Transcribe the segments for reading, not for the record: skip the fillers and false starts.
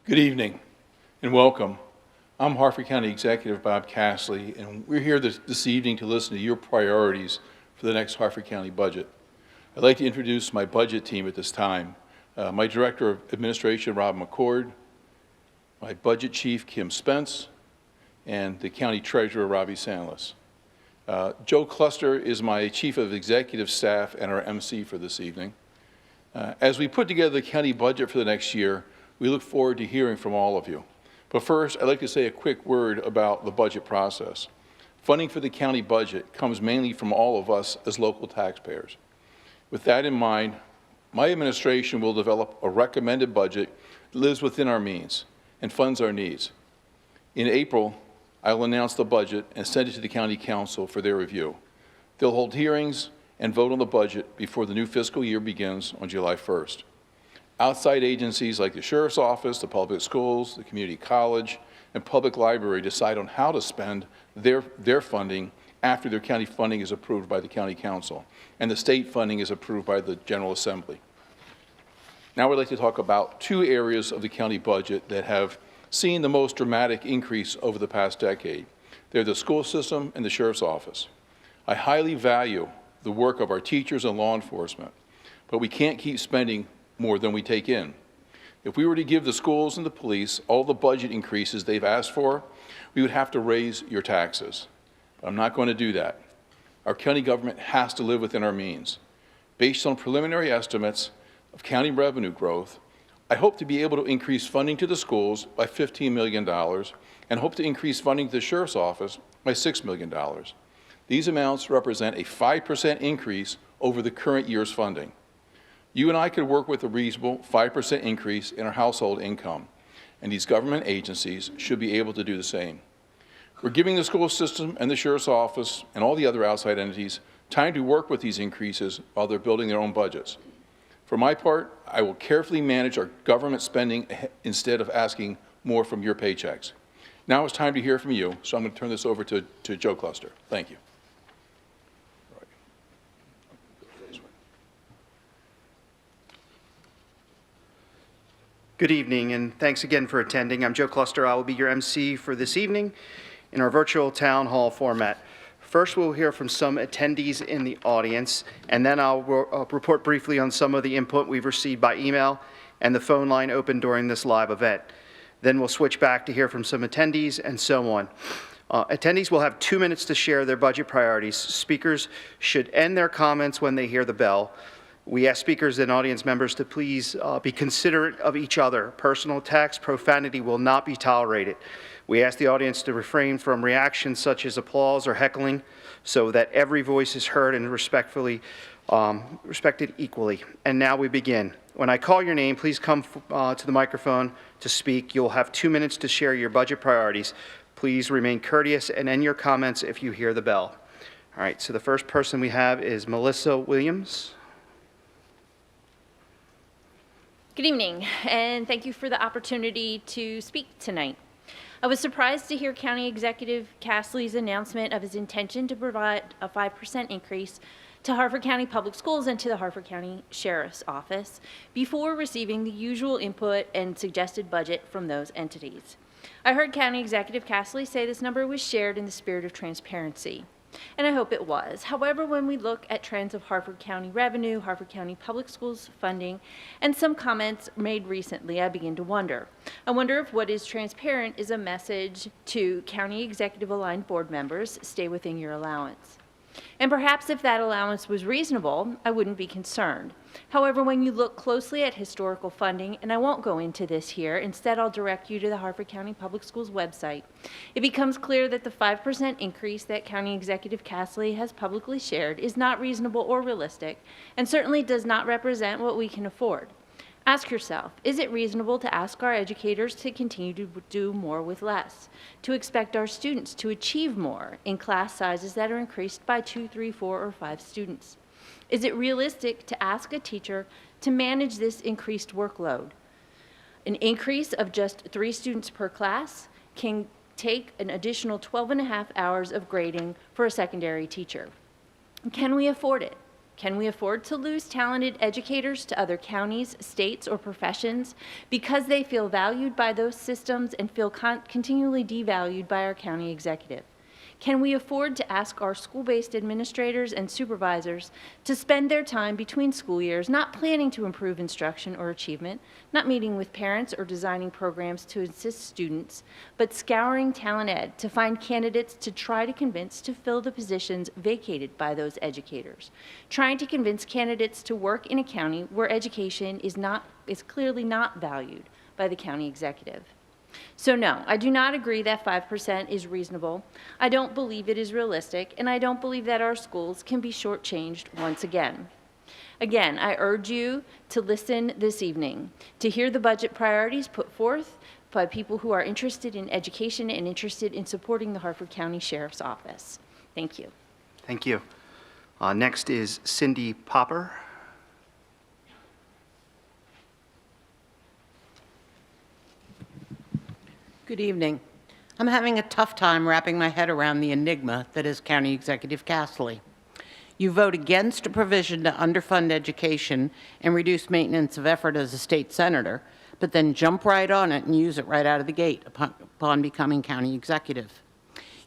Good evening and welcome. I'm Harford County Executive Bob Castley, and we're here this evening to listen to your priorities for the next Harford County budget. I'd like to introduce my budget team at this time. My Director of Administration, Rob McCord, my Budget Chief, Kim Spence, and the County Treasurer, Robbie Sanlis. Joe Cluster is my Chief of Executive Staff and our MC for this evening. As we put together the county budget for the next year, we look forward to hearing from all of you. But first, I'd like to say a quick word about the budget process. Funding for the county budget comes mainly from all of us as local taxpayers. With that in mind, my administration will develop a recommended budget that lives within our means and funds our needs. In April, I will announce the budget and send it to the County Council for their review. They'll hold hearings and vote on the budget before the new fiscal year begins on July 1st. Outside agencies like the Sheriff's Office, the public schools, the community college, and public library decide on how to spend their funding after their county funding is approved by the County Council and the state funding is approved by the General Assembly. Now I'd like to talk about two areas of the county budget that have seen the most dramatic increase over the past decade. They're the school system and the Sheriff's Office. I highly value the work of our teachers and law enforcement, but we can't keep spending more than we take in. If we were to give the schools and the police all the budget increases they've asked for, we would have to raise your taxes. I'm not going to do that. Our county government has to live within our means. Based on preliminary estimates of county revenue growth, I hope to be able to increase funding to the schools by $15 million and hope to increase funding to the Sheriff's Office by $6 million. These amounts represent a 5% increase over the current year's funding. You and I could work with a reasonable 5% increase in our household income, and these government agencies should be able to do the same. We're giving the school system and the Sheriff's Office and all the other outside entities time to work with these increases while they're building their own budgets. For my part, I will carefully manage our government spending instead of asking more from your paychecks. Now it's time to hear from you, so I'm going to turn this over to Joe Cluster. Thank you. Good evening, and thanks again for attending. I'm Joe Cluster. I will be your MC for this evening in our virtual town hall format. First, we'll hear from some attendees in the audience, and then I'll report briefly on some of the input we've received by email and the phone line open during this live event. Then we'll switch back to hear from some attendees and so on. Attendees will have 2 minutes to share their budget priorities. Speakers should end their comments when they hear the bell. We ask speakers and audience members to please be considerate of each other. Personal attacks, profanity will not be tolerated. We ask the audience to refrain from reactions such as applause or heckling so that every voice is heard and respected equally. And now we begin. When I call your name, please come to the microphone to speak. You'll have 2 minutes to share your budget priorities. Please remain courteous and end your comments if you hear the bell. All right, so the first person we have is Melissa Williams. Good evening, and thank you for the opportunity to speak tonight. I was surprised to hear County Executive Castley's announcement of his intention to provide a 5% increase to Harford County Public Schools and to the Harford County Sheriff's Office before receiving the usual input and suggested budget from those entities. I heard County Executive Castley say this number was shared in the spirit of transparency. And I hope it was. However, when we look at trends of Harford County revenue, Harford County Public Schools funding, and some comments made recently, I begin to wonder. I wonder if what is transparent is a message to county executive aligned board members, stay within your allowance. And perhaps if that allowance was reasonable, I wouldn't be concerned. However, when you look closely at historical funding, and I won't go into this here, instead I'll direct you to the Harford County Public Schools website, it becomes clear that the 5% increase that County Executive Castley has publicly shared is not reasonable or realistic, and certainly does not represent what we can afford. Ask yourself, is it reasonable to ask our educators to continue to do more with less? To expect our students to achieve more in class sizes that are increased by 2, 3, 4, or 5 students? Is it realistic to ask a teacher to manage this increased workload? An increase of just 3 students per class can take an additional 12.5 hours of grading for a secondary teacher. Can we afford it? Can we afford to lose talented educators to other counties, states, or professions because they feel valued by those systems and feel continually devalued by our county executive? Can we afford to ask our school-based administrators and supervisors to spend their time between school years not planning to improve instruction or achievement, not meeting with parents or designing programs to assist students, but scouring talent ed to find candidates to try to convince to fill the positions vacated by those educators, trying to convince candidates to work in a county where education is clearly not valued by the county executive? So no, I do not agree that 5% is reasonable. I don't believe it is realistic, and I don't believe that our schools can be shortchanged once again. Again, I urge you to listen this evening, to hear the budget priorities put forth by people who are interested in education and interested in supporting the Harford County Sheriff's Office. Thank you. Thank you. Next is Cindy Popper. Good evening. I'm having a tough time wrapping my head around the enigma that is County Executive Castley. You vote against a provision to underfund education and reduce maintenance of effort as a state senator, but then jump right on it and use it right out of the gate upon becoming county executive.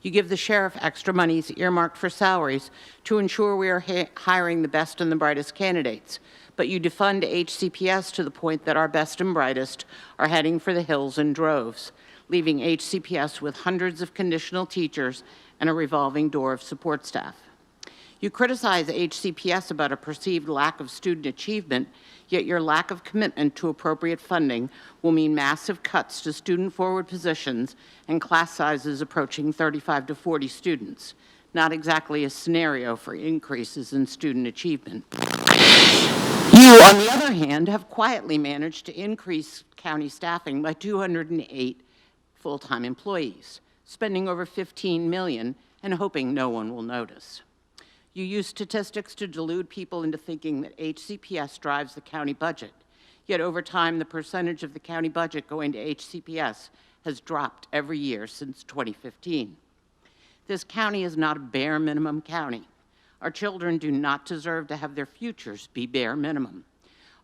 You give the sheriff extra monies earmarked for salaries to ensure we are hiring the best and the brightest candidates, but you defund HCPS to the point that our best and brightest are heading for the hills in droves, leaving HCPS with hundreds of conditional teachers and a revolving door of support staff. You criticize HCPS about a perceived lack of student achievement, yet your lack of commitment to appropriate funding will mean massive cuts to student-forward positions and class sizes approaching 35 to 40 students. Not exactly a scenario for increases in student achievement. You, on the other hand, have quietly managed to increase county staffing by 208 full-time employees, spending over $15 million and hoping no one will notice. You use statistics to delude people into thinking that HCPS drives the county budget, yet over time the percentage of the county budget going to HCPS has dropped every year since 2015. This county is not a bare minimum county. Our children do not deserve to have their futures be bare minimum.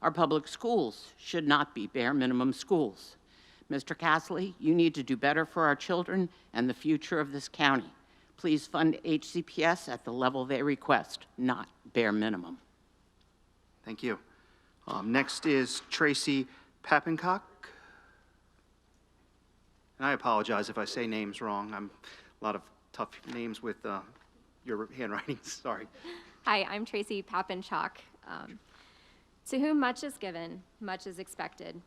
Our public schools should not be bare minimum schools. Mr. Castley, you need to do better for our children and the future of this county. Please fund HCPS at the level they request, not bare minimum. Thank you. Next is Tracy Papencock. And I apologize if I say names wrong. I'm a lot of tough names with your handwriting. Sorry. Hi, I'm Tracy Papenchak. To whom much is given, much is expected.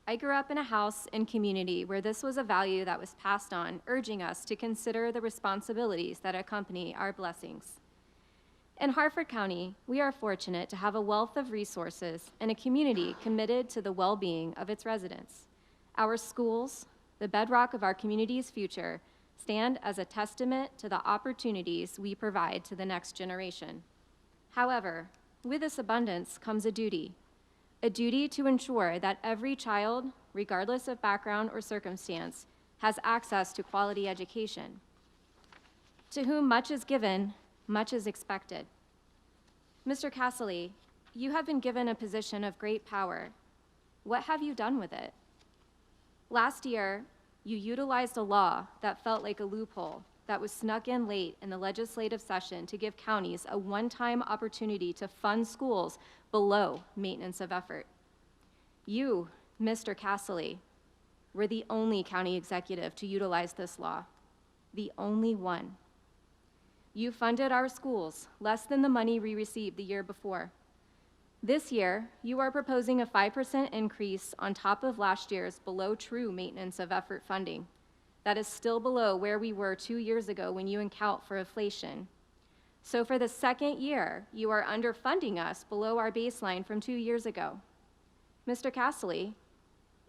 I grew up in a house and community where this was a value that was passed on, urging us to consider the responsibilities that accompany our blessings. In Harford County, we are fortunate to have a wealth of resources and a community committed to the well-being of its residents. Our schools, the bedrock of our community's future, stand as a testament to the opportunities we provide to the next generation. However, with this abundance comes a duty to ensure that every child, regardless of background or circumstance, has access to quality education. To whom much is given, much is expected. Mr. Castley, you have been given a position of great power. What have you done with it? Last year, you utilized a law that felt like a loophole that was snuck in late in the legislative session to give counties a one-time opportunity to fund schools below maintenance of effort. You, Mr. Castley, were the only county executive to utilize this law, the only one. You funded our schools less than the money we received the year before. This year, you are proposing a 5% increase on top of last year's below true maintenance of effort funding. That is still below where we were 2 years ago when you account for inflation. So for the second year, you are underfunding us below our baseline from 2 years ago. Mr. Castley,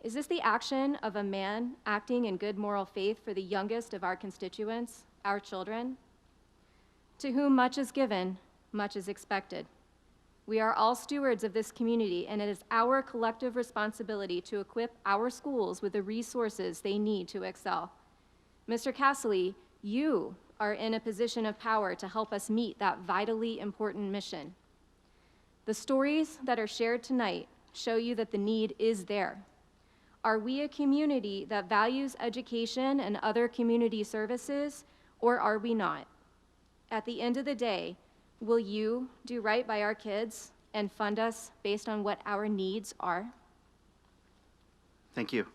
is this the action of a man acting in good moral faith for the youngest of our constituents, our children? To whom much is given, much is expected. We are all stewards of this community, and it is our collective responsibility to equip our schools with the resources they need to excel. Mr. Castley, you are in a position of power to help us meet that vitally important mission. The stories that are shared tonight show you that the need is there. Are we a community that values education and other community services, or are we not? At the end of the day, will you do right by our kids and fund us based on what our needs are? Thank you.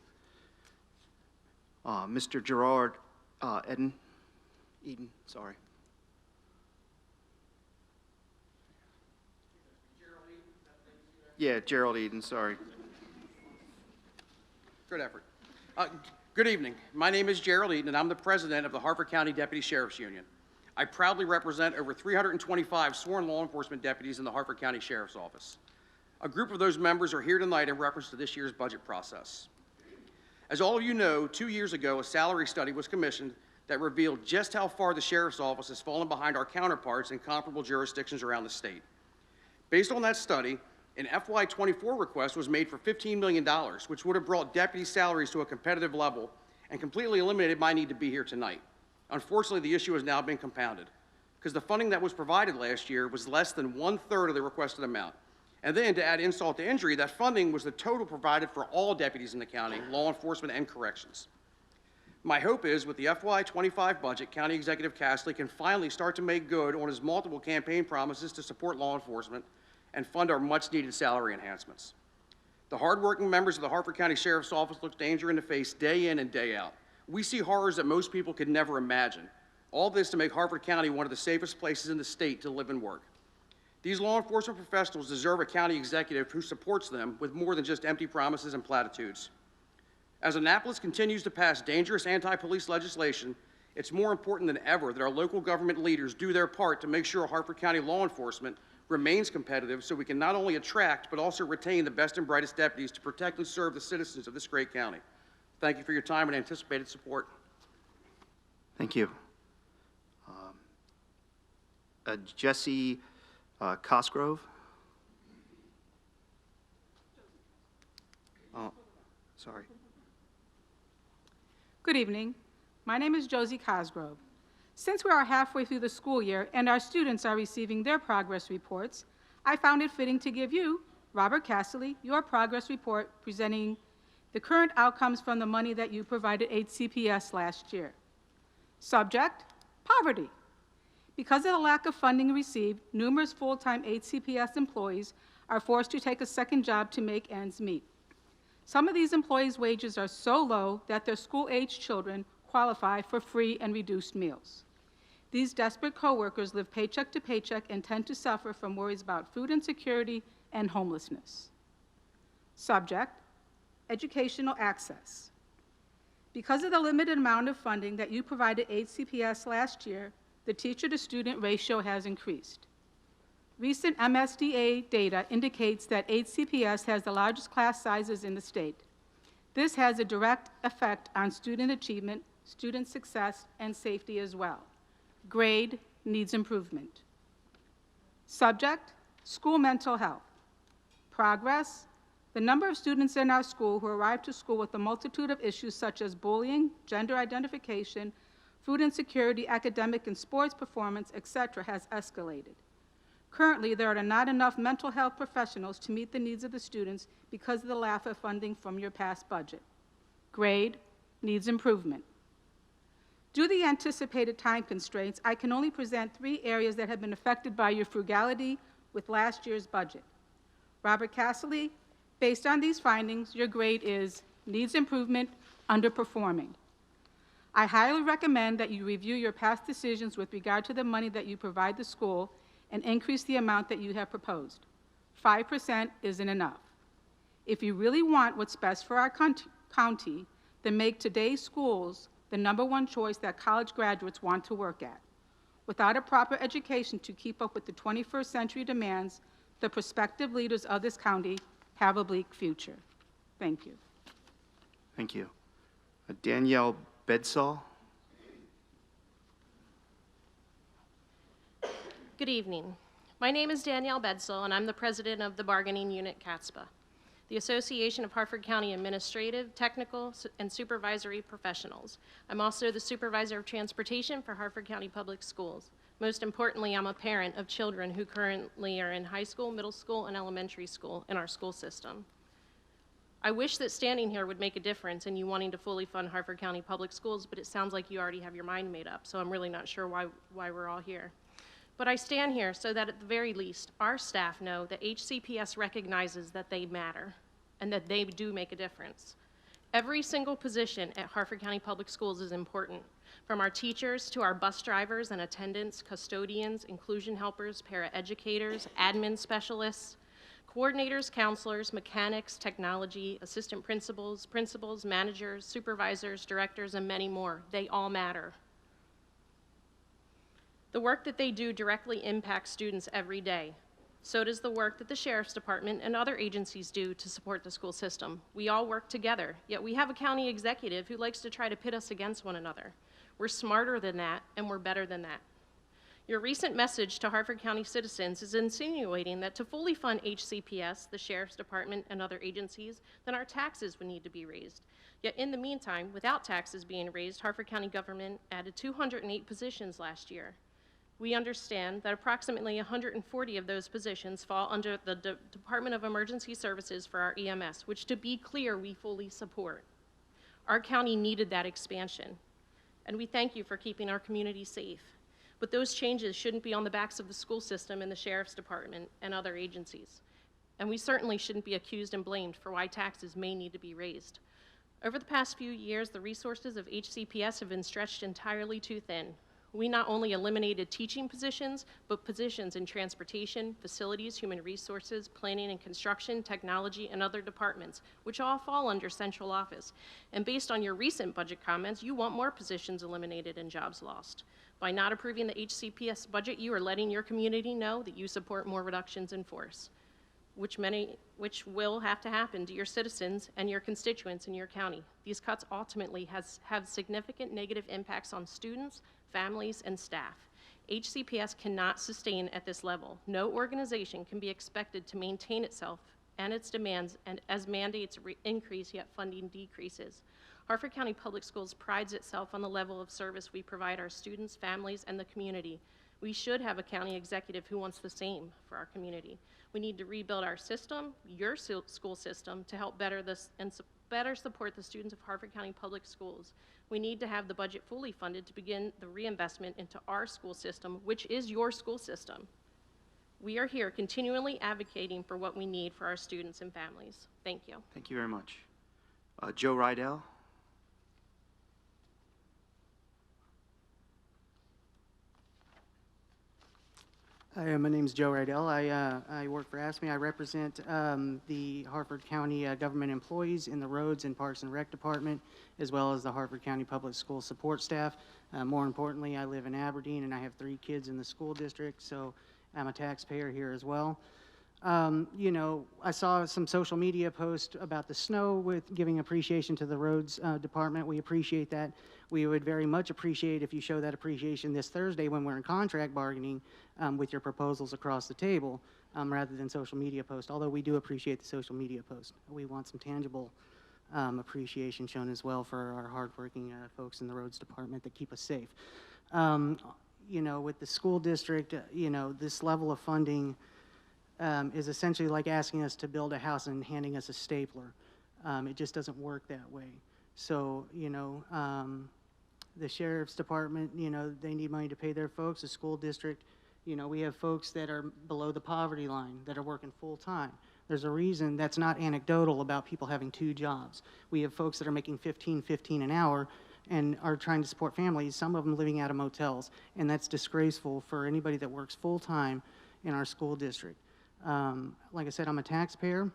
Mr. Gerard Eden, sorry. Yeah, Gerald Eden, sorry. Good effort. Good evening. My name is Gerald Eaton, and I'm the president of the Harford County Deputy Sheriff's Union. I proudly represent over 325 sworn law enforcement deputies in the Harford County Sheriff's Office. A group of those members are here tonight in reference to this year's budget process. As all of you know, 2 years ago, a salary study was commissioned that revealed just how far the Sheriff's Office has fallen behind our counterparts in comparable jurisdictions around the state. Based on that study, an FY24 request was made for $15 million, which would have brought deputy salaries to a competitive level and completely eliminated my need to be here tonight. Unfortunately, the issue has now been compounded because the funding that was provided last year was less than 1/3 of the requested amount. And then, to add insult to injury, that funding was the total provided for all deputies in the county, law enforcement and corrections. My hope is, with the FY25 budget, County Executive Castley can finally start to make good on his multiple campaign promises to support law enforcement and fund our much-needed salary enhancements. The hardworking members of the Harford County Sheriff's Office look danger in the face day in and day out. We see horrors that most people could never imagine. All this to make Harford County one of the safest places in the state to live and work. These law enforcement professionals deserve a county executive who supports them with more than just empty promises and platitudes. As Annapolis continues to pass dangerous anti-police legislation, it's more important than ever that our local government leaders do their part to make sure Harford County law enforcement remains competitive so we can not only attract but also retain the best and brightest deputies to protect and serve the citizens of this great county. Thank you for your time and anticipated support. Thank you. Jesse Cosgrove. Oh, sorry. Good evening. My name is Josie Cosgrove. Since we are halfway through the school year and our students are receiving their progress reports, I found it fitting to give you, Robert Castley, your progress report presenting the current outcomes from the money that you provided HCPS last year. Subject, poverty. Because of the lack of funding received, numerous full-time HCPS employees are forced to take a second job to make ends meet. Some of these employees' wages are so low that their school-aged children qualify for free and reduced meals. These desperate coworkers live paycheck to paycheck and tend to suffer from worries about food insecurity and homelessness. Subject, educational access. Because of the limited amount of funding that you provided HCPS last year, the teacher-to-student ratio has increased. Recent MSDA data indicates that HCPS has the largest class sizes in the state. This has a direct effect on student achievement, student success, and safety as well. Grade needs improvement. Subject, school mental health. Progress, the number of students in our school who arrive to school with a multitude of issues such as bullying, gender identification, food insecurity, academic and sports performance, etc., has escalated. Currently, there are not enough mental health professionals to meet the needs of the students because of the lack of funding from your past budget. Grade needs improvement. Due to the anticipated time constraints, I can only present 3 areas that have been affected by your frugality with last year's budget. Robert Castley, based on these findings, your grade is needs improvement, underperforming. I highly recommend that you review your past decisions with regard to the money that you provide the school and increase the amount that you have proposed. 5% isn't enough. If you really want what's best for our county, then make today's schools the #1 choice that college graduates want to work at. Without a proper education to keep up with the 21st century demands, the prospective leaders of this county have a bleak future. Thank you. Thank you. Danielle Bedsaw. Good evening. My name is Danielle Bedsall, and I'm the president of the bargaining unit CATSPA, the Association of Harford County Administrative, Technical, and Supervisory Professionals. I'm also the supervisor of transportation for Harford County Public Schools. Most importantly, I'm a parent of children who currently are in high school, middle school, and elementary school in our school system. I wish that standing here would make a difference in you wanting to fully fund Harford County Public Schools, but it sounds like you already have your mind made up, so I'm really not sure why we're all here. But I stand here so that at the very least, our staff know that HCPS recognizes that they matter and that they do make a difference. Every single position at Harford County Public Schools is important, from our teachers to our bus drivers and attendants, custodians, inclusion helpers, paraeducators, admin specialists, coordinators, counselors, mechanics, technology, assistant principals, managers, supervisors, directors, and many more. They all matter. The work that they do directly impacts students every day. So does the work that the Sheriff's Department and other agencies do to support the school system. We all work together, yet we have a county executive who likes to try to pit us against one another. We're smarter than that, and we're better than that. Your recent message to Harford County citizens is insinuating that to fully fund HCPS, the Sheriff's Department, and other agencies, then our taxes would need to be raised. Yet in the meantime, without taxes being raised, Harford County government added 208 positions last year. We understand that approximately 140 of those positions fall under the Department of Emergency Services for our EMS, which, to be clear, we fully support. Our county needed that expansion, and we thank you for keeping our community safe. But those changes shouldn't be on the backs of the school system and the Sheriff's Department and other agencies. And we certainly shouldn't be accused and blamed for why taxes may need to be raised. Over the past few years, the resources of HCPS have been stretched entirely too thin. We not only eliminated teaching positions, but positions in transportation, facilities, human resources, planning and construction, technology, and other departments, which all fall under central office. And based on your recent budget comments, you want more positions eliminated and jobs lost. By not approving the HCPS budget, you are letting your community know that you support more reductions in force, which will have to happen to your citizens and your constituents in your county. These cuts ultimately have significant negative impacts on students, families, and staff. HCPS cannot sustain at this level. No organization can be expected to maintain itself and its demands and as mandates increase yet funding decreases. Harford County Public Schools prides itself on the level of service we provide our students, families, and the community. We should have a county executive who wants the same for our community. We need to rebuild our system, your school system, to help better this and better support the students of Harford County Public Schools. We need to have the budget fully funded to begin the reinvestment into our school system, which is your school system. We are here continually advocating for what we need for our students and families. Thank you. Thank you very much. Joe Rydell. Hi, my name is Joe Rydell. I work for ASME. I represent the Harford County government employees in the Roads and Parks and Rec Department, as well as the Harford County Public School support staff. More importantly, I live in Aberdeen, and I have 3 kids in the school district, so I'm a taxpayer here as well. You know, I saw some social media posts about the snow with giving appreciation to the Roads Department. We appreciate that. We would very much appreciate if you show that appreciation this Thursday when we're in contract bargaining with your proposals across the table, rather than social media posts, although we do appreciate the social media post. We want some tangible appreciation shown as well for our hardworking folks in the Roads Department that keep us safe. You know, with the school district, you know, this level of funding is essentially like asking us to build a house and handing us a stapler. It just doesn't work that way. So, you know, the Sheriff's Department, you know, they need money to pay their folks. The school district, you know, we have folks that are below the poverty line that are working full time. There's a reason that's not anecdotal about people having 2 jobs. We have folks that are making $15 an hour and are trying to support families, some of them living out of motels, and that's disgraceful for anybody that works full time in our school district. Like I said, I'm a taxpayer.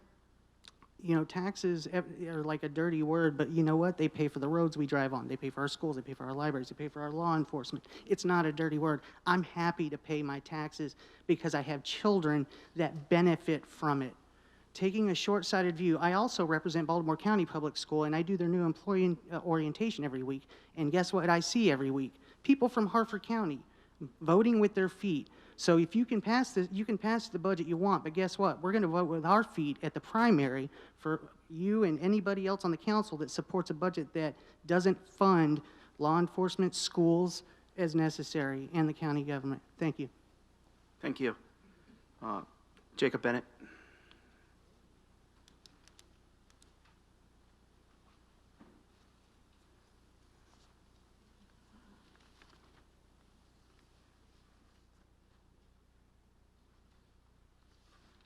You know, taxes are like a dirty word, but you know what? They pay for the roads we drive on. They pay for our schools. They pay for our libraries. They pay for our law enforcement. It's not a dirty word. I'm happy to pay my taxes because I have children that benefit from it. Taking a short-sighted view, I also represent Baltimore County Public School, and I do their new employee orientation every week. And guess what I see every week? People from Harford County voting with their feet. So if you can pass this, you can pass the budget you want, but guess what? We're going to vote with our feet at the primary for you and anybody else on the council that supports a budget that doesn't fund law enforcement, schools, as necessary and the county government. Thank you. Thank you. Jacob Bennett.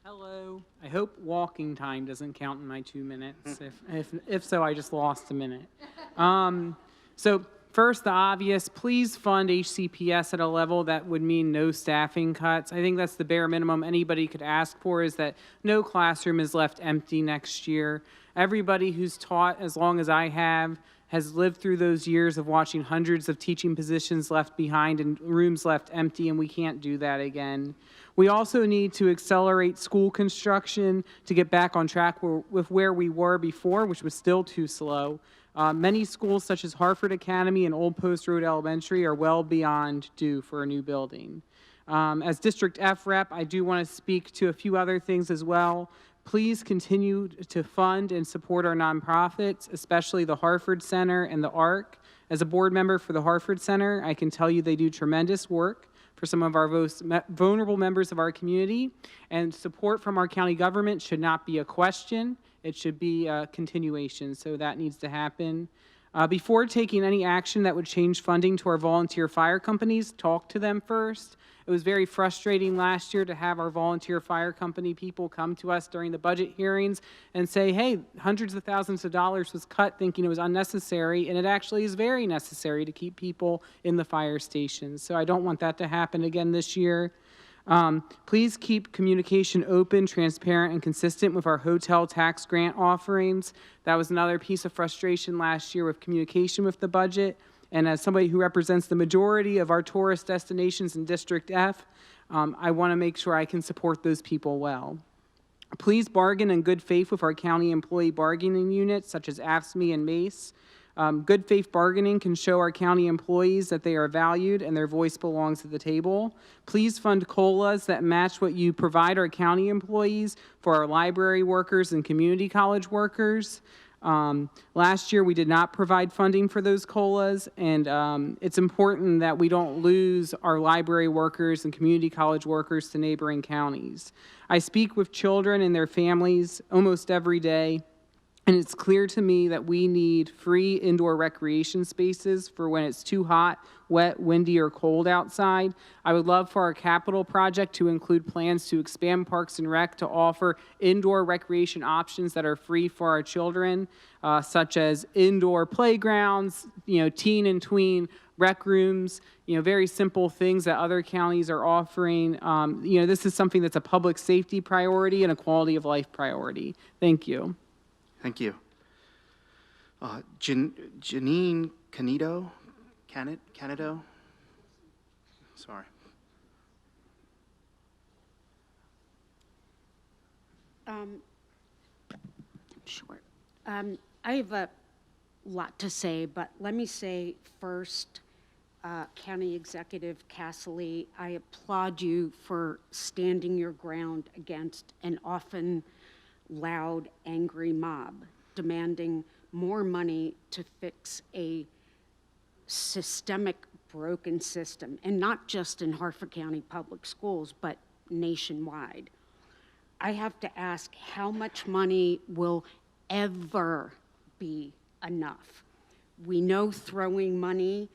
Hello. I hope walking time doesn't count in my 2 minutes. If so, I just lost a minute. So first, the obvious, please fund HCPS at a level that would mean no staffing cuts. I think that's the bare minimum anybody could ask for, is that no classroom is left empty next year. Everybody who's taught as long as I have has lived through those years of watching hundreds of teaching positions left behind and rooms left empty, and we can't do that again. We also need to accelerate school construction to get back on track with where we were before, which was still too slow. Many schools, such as Harford Academy and Old Post Road Elementary, are well beyond due for a new building. As District F rep, I do want to speak to a few other things as well. Please continue to fund and support our nonprofits, especially the Harford Center and the ARC. As a board member for the Harford Center, I can tell you they do tremendous work for some of our most vulnerable members of our community, and support from our county government should not be a question. It should be a continuation, so that needs to happen. Before taking any action that would change funding to our volunteer fire companies, talk to them first. It was very frustrating last year to have our volunteer fire company people come to us during the budget hearings and say, hey, hundreds of thousands of dollars was cut, thinking it was unnecessary, and it actually is very necessary to keep people in the fire stations. So I don't want that to happen again this year. Please keep communication open, transparent, and consistent with our hotel tax grant offerings. That was another piece of frustration last year with communication with the budget. And as somebody who represents the majority of our tourist destinations in District F, I want to make sure I can support those people well. Please bargain in good faith with our county employee bargaining units, such as AFSCME and MACE. Good faith bargaining can show our county employees that they are valued and their voice belongs at the table. Please fund COLAs that match what you provide our county employees for our library workers and community college workers. Last year, we did not provide funding for those COLAs, and it's important that we don't lose our library workers and community college workers to neighboring counties. I speak with children and their families almost every day, and it's clear to me that we need free indoor recreation spaces for when it's too hot, wet, windy, or cold outside. I would love for our capital project to include plans to expand Parks and Rec to offer indoor recreation options that are free for our children, such as indoor playgrounds, teen and tween rec rooms, very simple things that other counties are offering. This is something that's a public safety priority and a quality of life priority. Thank you. Thank you. Janine Canido? Canido? Sorry. Sure. I have a lot to say, but let me say first, County Executive Casserly, I applaud you for standing your ground against an often loud, angry mob demanding more money to fix a systemic broken system, and not just in Harford County Public Schools, but nationwide. I have to ask, how much money will ever be enough? We know throwing money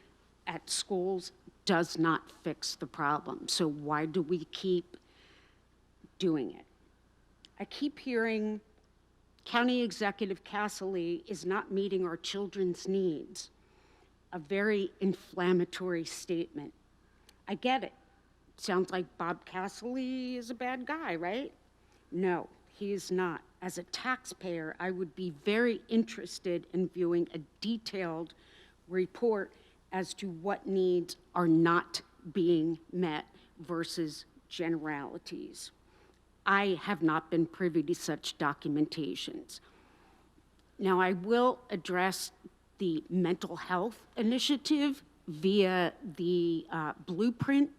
at schools does not fix the problem, so why do we keep doing it? I keep hearing County Executive Casserly is not meeting our children's needs. A very inflammatory statement. I get it. Sounds like Bob Casserly is a bad guy, right? No, he is not. As a taxpayer, I would be very interested in viewing a detailed report as to what needs are not being met versus generalities. I have not been privy to such documentations. Now, I will address the mental health initiative via the blueprint.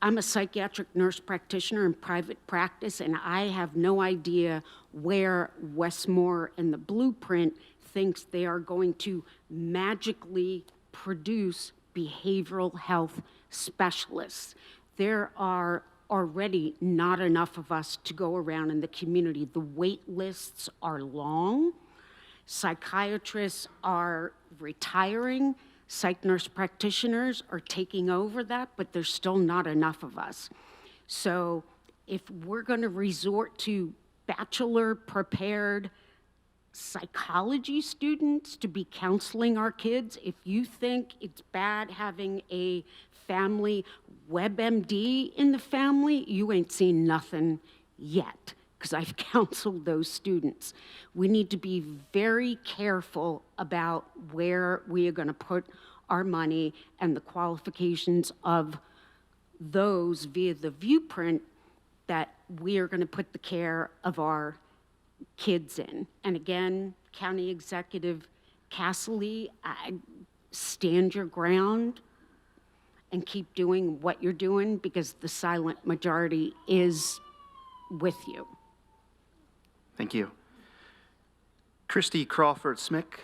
I'm a psychiatric nurse practitioner in private practice, and I have no idea where Westmore and the blueprint thinks they are going to magically produce behavioral health specialists. There are already not enough of us to go around in the community. The wait lists are long. Psychiatrists are retiring. Psych nurse practitioners are taking over that, but there's still not enough of us. So if we're going to resort to bachelor-prepared psychology students to be counseling our kids, if you think it's bad having a family WebMD in the family, you ain't seen nothing yet, because I've counseled those students. We need to be very careful about where we are going to put our money and the qualifications of those via the viewprint that we are going to put the care of our kids in. And again, County Executive Casserly, stand your ground and keep doing what you're doing, because the silent majority is with you. Thank you. Christy Crawford-Smick.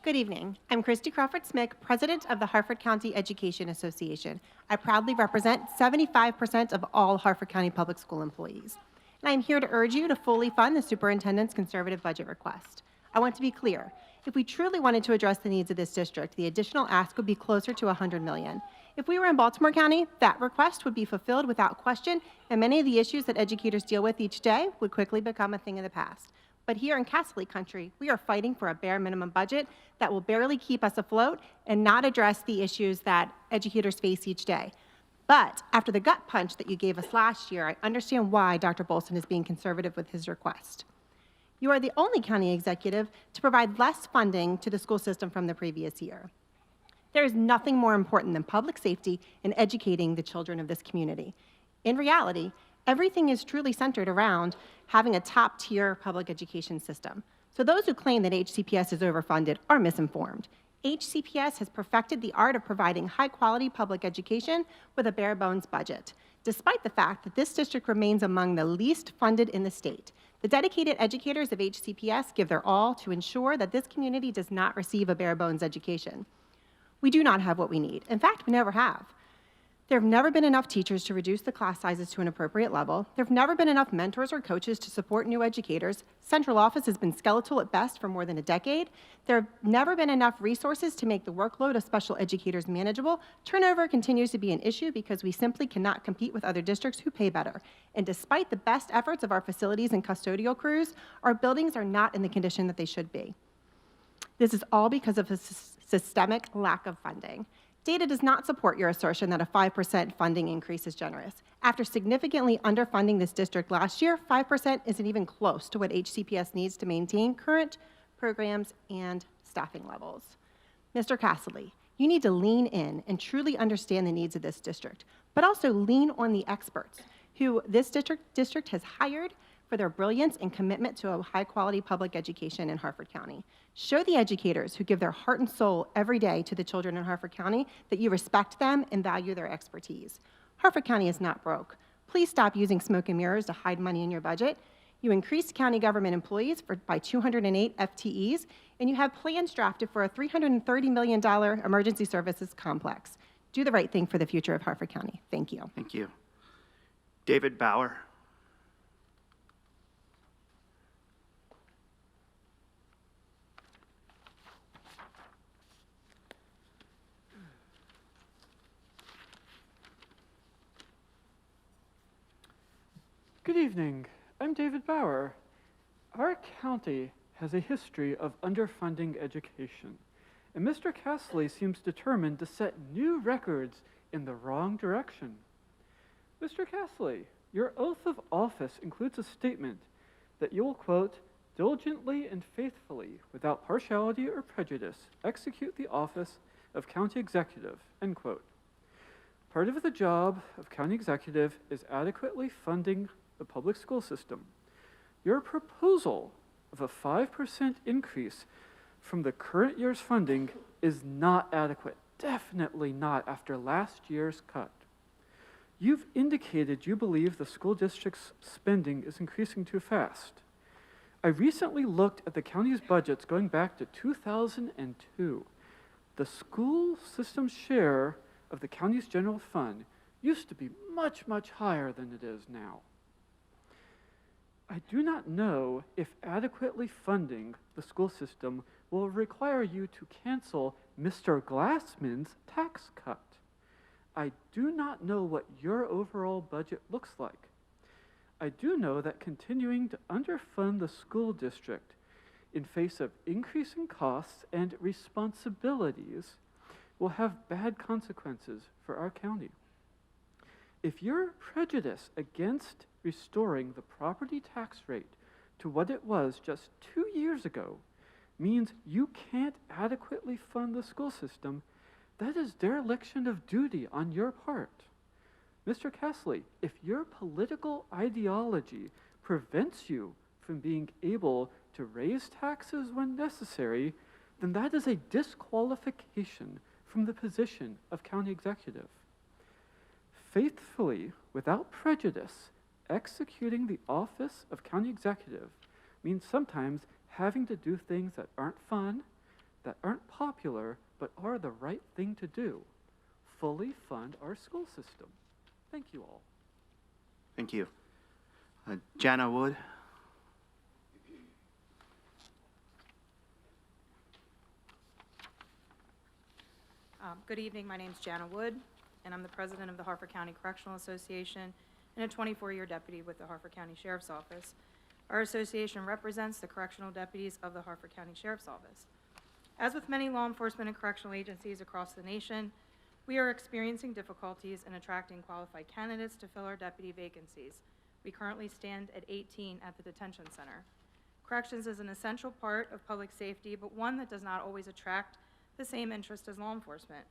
Good evening. I'm Christy Crawford-Smick, President of the Harford County Education Association. I proudly represent 75% of all Harford County Public School employees. And I'm here to urge you to fully fund the superintendent's conservative budget request. I want to be clear. If we truly wanted to address the needs of this district, the additional ask would be closer to $100 million. If we were in Baltimore County, that request would be fulfilled without question, and many of the issues that educators deal with each day would quickly become a thing of the past. But here in Casserly country, we are fighting for a bare minimum budget that will barely keep us afloat and not address the issues that educators face each day. But after the gut punch that you gave us last year, I understand why Dr. Bolson is being conservative with his request. You are the only county executive to provide less funding to the school system from the previous year. There is nothing more important than public safety and educating the children of this community. In reality, everything is truly centered around having a top-tier public education system. So those who claim that HCPS is overfunded are misinformed. HCPS has perfected the art of providing high-quality public education with a bare-bones budget, despite the fact that this district remains among the least funded in the state. The dedicated educators of HCPS give their all to ensure that this community does not receive a bare-bones education. We do not have what we need. In fact, we never have. There have never been enough teachers to reduce the class sizes to an appropriate level. There have never been enough mentors or coaches to support new educators. Central office has been skeletal at best for more than a decade. There have never been enough resources to make the workload of special educators manageable. Turnover continues to be an issue because we simply cannot compete with other districts who pay better. And despite the best efforts of our facilities and custodial crews, our buildings are not in the condition that they should be. This is all because of a systemic lack of funding. Data does not support your assertion that a 5% funding increase is generous. After significantly underfunding this district last year, 5% isn't even close to what HCPS needs to maintain current programs and staffing levels. Mr. Casserly, you need to lean in and truly understand the needs of this district, but also lean on the experts who this district has hired for their brilliance and commitment to a high-quality public education in Harford County. Show the educators who give their heart and soul every day to the children in Harford County that you respect them and value their expertise. Harford County is not broke. Please stop using smoke and mirrors to hide money in your budget. You increased county government employees by 208 FTEs, and you have plans drafted for a $330 million emergency services complex. Do the right thing for the future of Harford County. Thank you. Thank you. David Bauer. Good evening. I'm David Bauer. Our county has a history of underfunding education, and Mr. Casserly seems determined to set new records in the wrong direction. Mr. Casserly, your oath of office includes a statement that you will, quote, diligently and faithfully, without partiality or prejudice, execute the office of county executive, end quote. Part of the job of county executive is adequately funding the public school system. Your proposal of a 5% increase from the current year's funding is not adequate, definitely not after last year's cut. You've indicated you believe the school district's spending is increasing too fast. I recently looked at the county's budgets going back to 2002. The school system's share of the county's general fund used to be much, much higher than it is now. I do not know if adequately funding the school system will require you to cancel Mr. Glassman's tax cut. I do not know what your overall budget looks like. I do know that continuing to underfund the school district in face of increasing costs and responsibilities will have bad consequences for our county. If you're prejudiced against restoring the property tax rate to what it was just 2 years ago means you can't adequately fund the school system, that is dereliction of duty on your part. Mr. Castley, if your political ideology prevents you from being able to raise taxes when necessary, then that is a disqualification from the position of county executive. Faithfully, without prejudice, executing the office of county executive means sometimes having to do things that aren't fun, that aren't popular, but are the right thing to do. Fully fund our school system. Thank you all. Thank you. Jana Wood. Good evening. My name is Jana Wood, and I'm the president of the Harford County Correctional Association and a 24-year deputy with the Harford County Sheriff's Office. Our association represents the correctional deputies of the Harford County Sheriff's Office. As with many law enforcement and correctional agencies across the nation, we are experiencing difficulties in attracting qualified candidates to fill our deputy vacancies. We currently stand at 18 at the detention center. Corrections is an essential part of public safety, but one that does not always attract the same interest as law enforcement.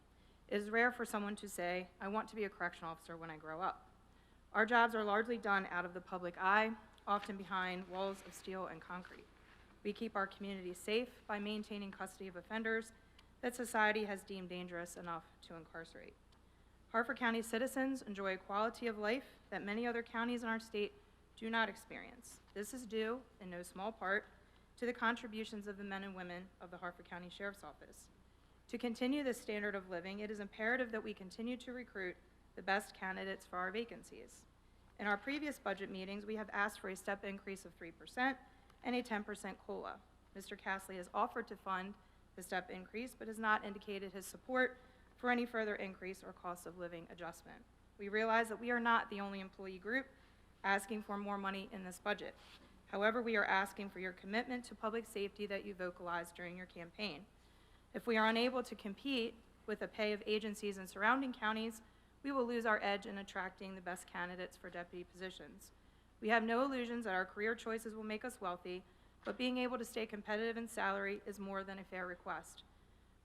It is rare for someone to say, "I want to be a correctional officer when I grow up." Our jobs are largely done out of the public eye, often behind walls of steel and concrete. We keep our community safe by maintaining custody of offenders that society has deemed dangerous enough to incarcerate. Harford County citizens enjoy a quality of life that many other counties in our state do not experience. This is due, in no small part, to the contributions of the men and women of the Harford County Sheriff's Office. To continue this standard of living, it is imperative that we continue to recruit the best candidates for our vacancies. In our previous budget meetings, we have asked for a step increase of 3% and a 10% COLA. Mr. Castley has offered to fund the step increase, but has not indicated his support for any further increase or cost of living adjustment. We realize that we are not the only employee group asking for more money in this budget. However, we are asking for your commitment to public safety that you vocalized during your campaign. If we are unable to compete with the pay of agencies in surrounding counties, we will lose our edge in attracting the best candidates for deputy positions. We have no illusions that our career choices will make us wealthy, but being able to stay competitive in salary is more than a fair request.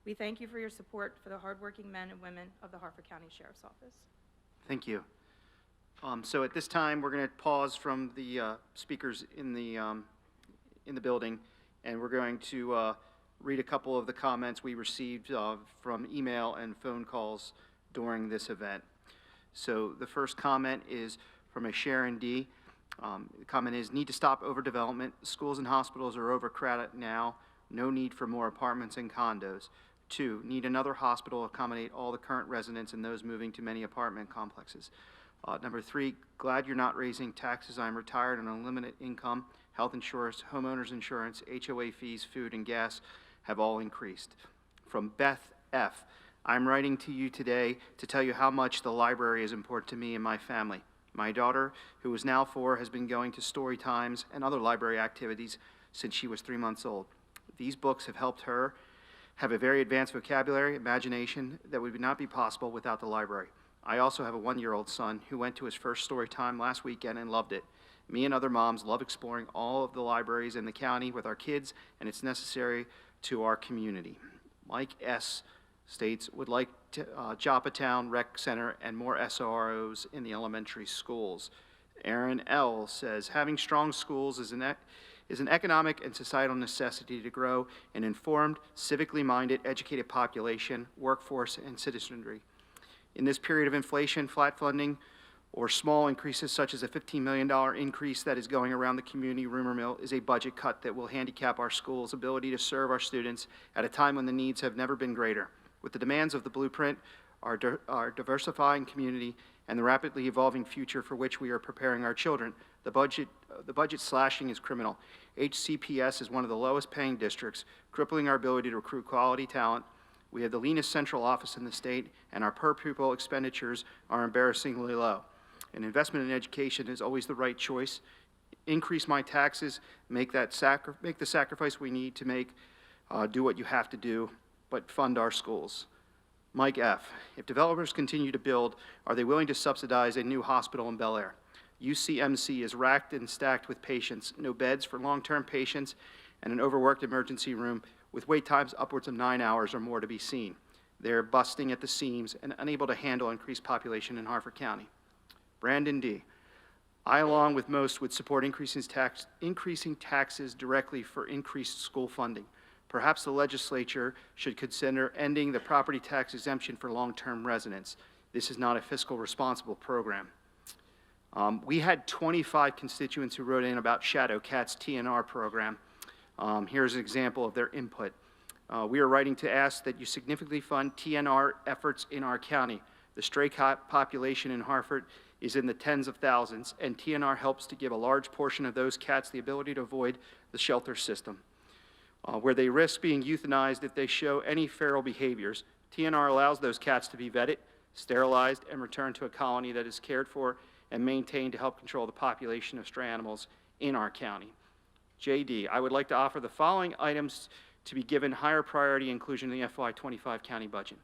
We thank you for your support for the hardworking men and women of the Harford County Sheriff's Office. Thank you. So at this time, we're going to pause from the speakers in the building, and we're going to read a couple of the comments we received from email and phone calls during this event. So the first comment is from a Sharon D. The comment is, need to stop overdevelopment. Schools and hospitals are overcrowded now. No need for more apartments and condos. 2, need another hospital to accommodate all the current residents and those moving to many apartment complexes. Number 3, glad you're not raising taxes. I'm retired on unlimited income. Health insurance, homeowners insurance, HOA fees, food, and gas have all increased. From Beth F., I'm writing to you today to tell you how much the library is important to me and my family. My daughter, who is now 4, has been going to story times and other library activities since she was 3 months old. These books have helped her have a very advanced vocabulary, imagination that would not be possible without the library. I also have a 1-year-old son who went to his first story time last weekend and loved it. Me and other moms love exploring all of the libraries in the county with our kids, and it's necessary to our community. Mike S. states, would like to, Joppatown Rec Center and more SROs in the elementary schools. Aaron L. says, having strong schools is an economic and societal necessity to grow an informed, civically minded, educated population, workforce, and citizenry. In this period of inflation, flat funding or small increases such as a $15 million increase that is going around the community rumor mill is a budget cut that will handicap our school's ability to serve our students at a time when the needs have never been greater. With the demands of the blueprint, our diversifying community, and the rapidly evolving future for which we are preparing our children, the budget slashing is criminal. HCPS is one of the lowest paying districts, crippling our ability to recruit quality talent. We have the leanest central office in the state, and our per pupil expenditures are embarrassingly low. An investment in education is always the right choice. Increase my taxes, make the sacrifice we need to make, do what you have to do, but fund our schools. Mike F., if developers continue to build, are they willing to subsidize a new hospital in Bel Air? UCMC is racked and stacked with patients, no beds for long-term patients, and an overworked emergency room with wait times upwards of 9 hours or more to be seen. They're busting at the seams and unable to handle increased population in Harford County. Brandon D., I, along with most, would support increasing taxes directly for increased school funding. Perhaps the legislature should consider ending the property tax exemption for long-term residents. This is not a fiscal responsible program. We had 25 constituents who wrote in about Shadow Cat's TNR program. Here's an example of their input. We are writing to ask that you significantly fund TNR efforts in our county. The stray cat population in Harford is in the tens of thousands, and TNR helps to give a large portion of those cats the ability to avoid the shelter system. Where they risk being euthanized if they show any feral behaviors, TNR allows those cats to be vetted, sterilized, and returned to a colony that is cared for and maintained to help control the population of stray animals in our county. JD, I would like to offer the following items to be given higher priority inclusion in the FY25 county budget.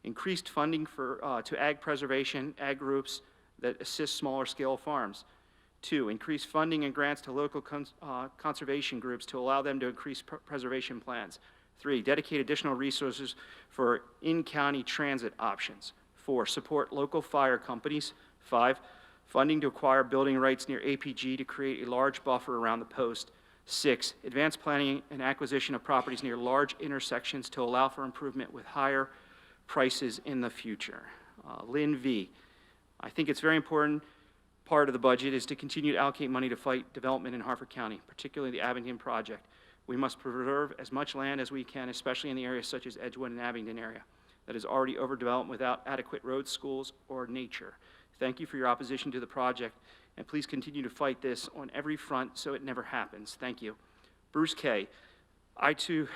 Increased funding to ag preservation, ag groups that assist smaller scale farms. 2, increased funding and grants to local conservation groups to allow them to increase preservation plans. 3, dedicate additional resources for in-county transit options. 4, support local fire companies. 5, funding to acquire building rights near APG to create a large buffer around the post. 6, advanced planning and acquisition of properties near large intersections to allow for improvement with higher prices in the future. Lynn V., I think it's very important part of the budget is to continue to allocate money to fight development in Harford County, particularly the Abington project. We must preserve as much land as we can, especially in the areas such as Edgewood and Abington area that is already overdeveloped without adequate roads, schools, or nature. Thank you for your opposition to the project, and please continue to fight this on every front so it never happens. Thank you. Bruce K., I too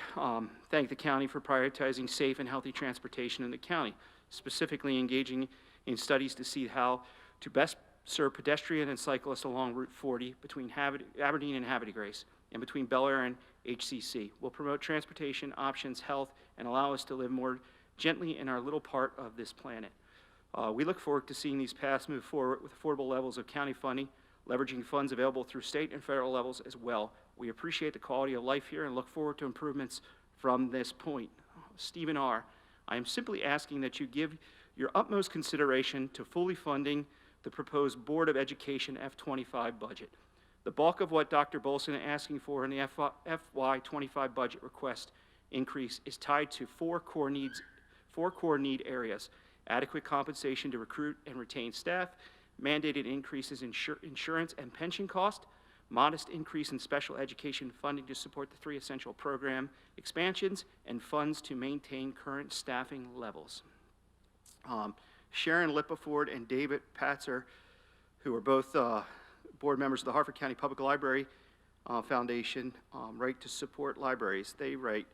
thank the county for prioritizing safe and healthy transportation in the county, specifically engaging in studies to see how to best serve pedestrian and cyclists along Route 40 between Aberdeen and Havre de Grace and between Bel Air and HCC. Will promote transportation options, health, and allow us to live more gently in our little part of this planet. We look forward to seeing these paths move forward with affordable levels of county funding, leveraging funds available through state and federal levels as well. We appreciate the quality of life here and look forward to improvements from this point. Stephen R., I am simply asking that you give your utmost consideration to fully funding the proposed Board of Education F25 budget. The bulk of what Dr. Bolson is asking for in the FY25 budget request increase is tied to four core need areas: adequate compensation to recruit and retain staff, mandated increases in insurance and pension cost, modest increase in special education funding to support the 3 essential program expansions, and funds to maintain current staffing levels. Sharon Lipperford and David Patzer, who are both board members of the Harford County Public Library Foundation, write to support libraries. They write,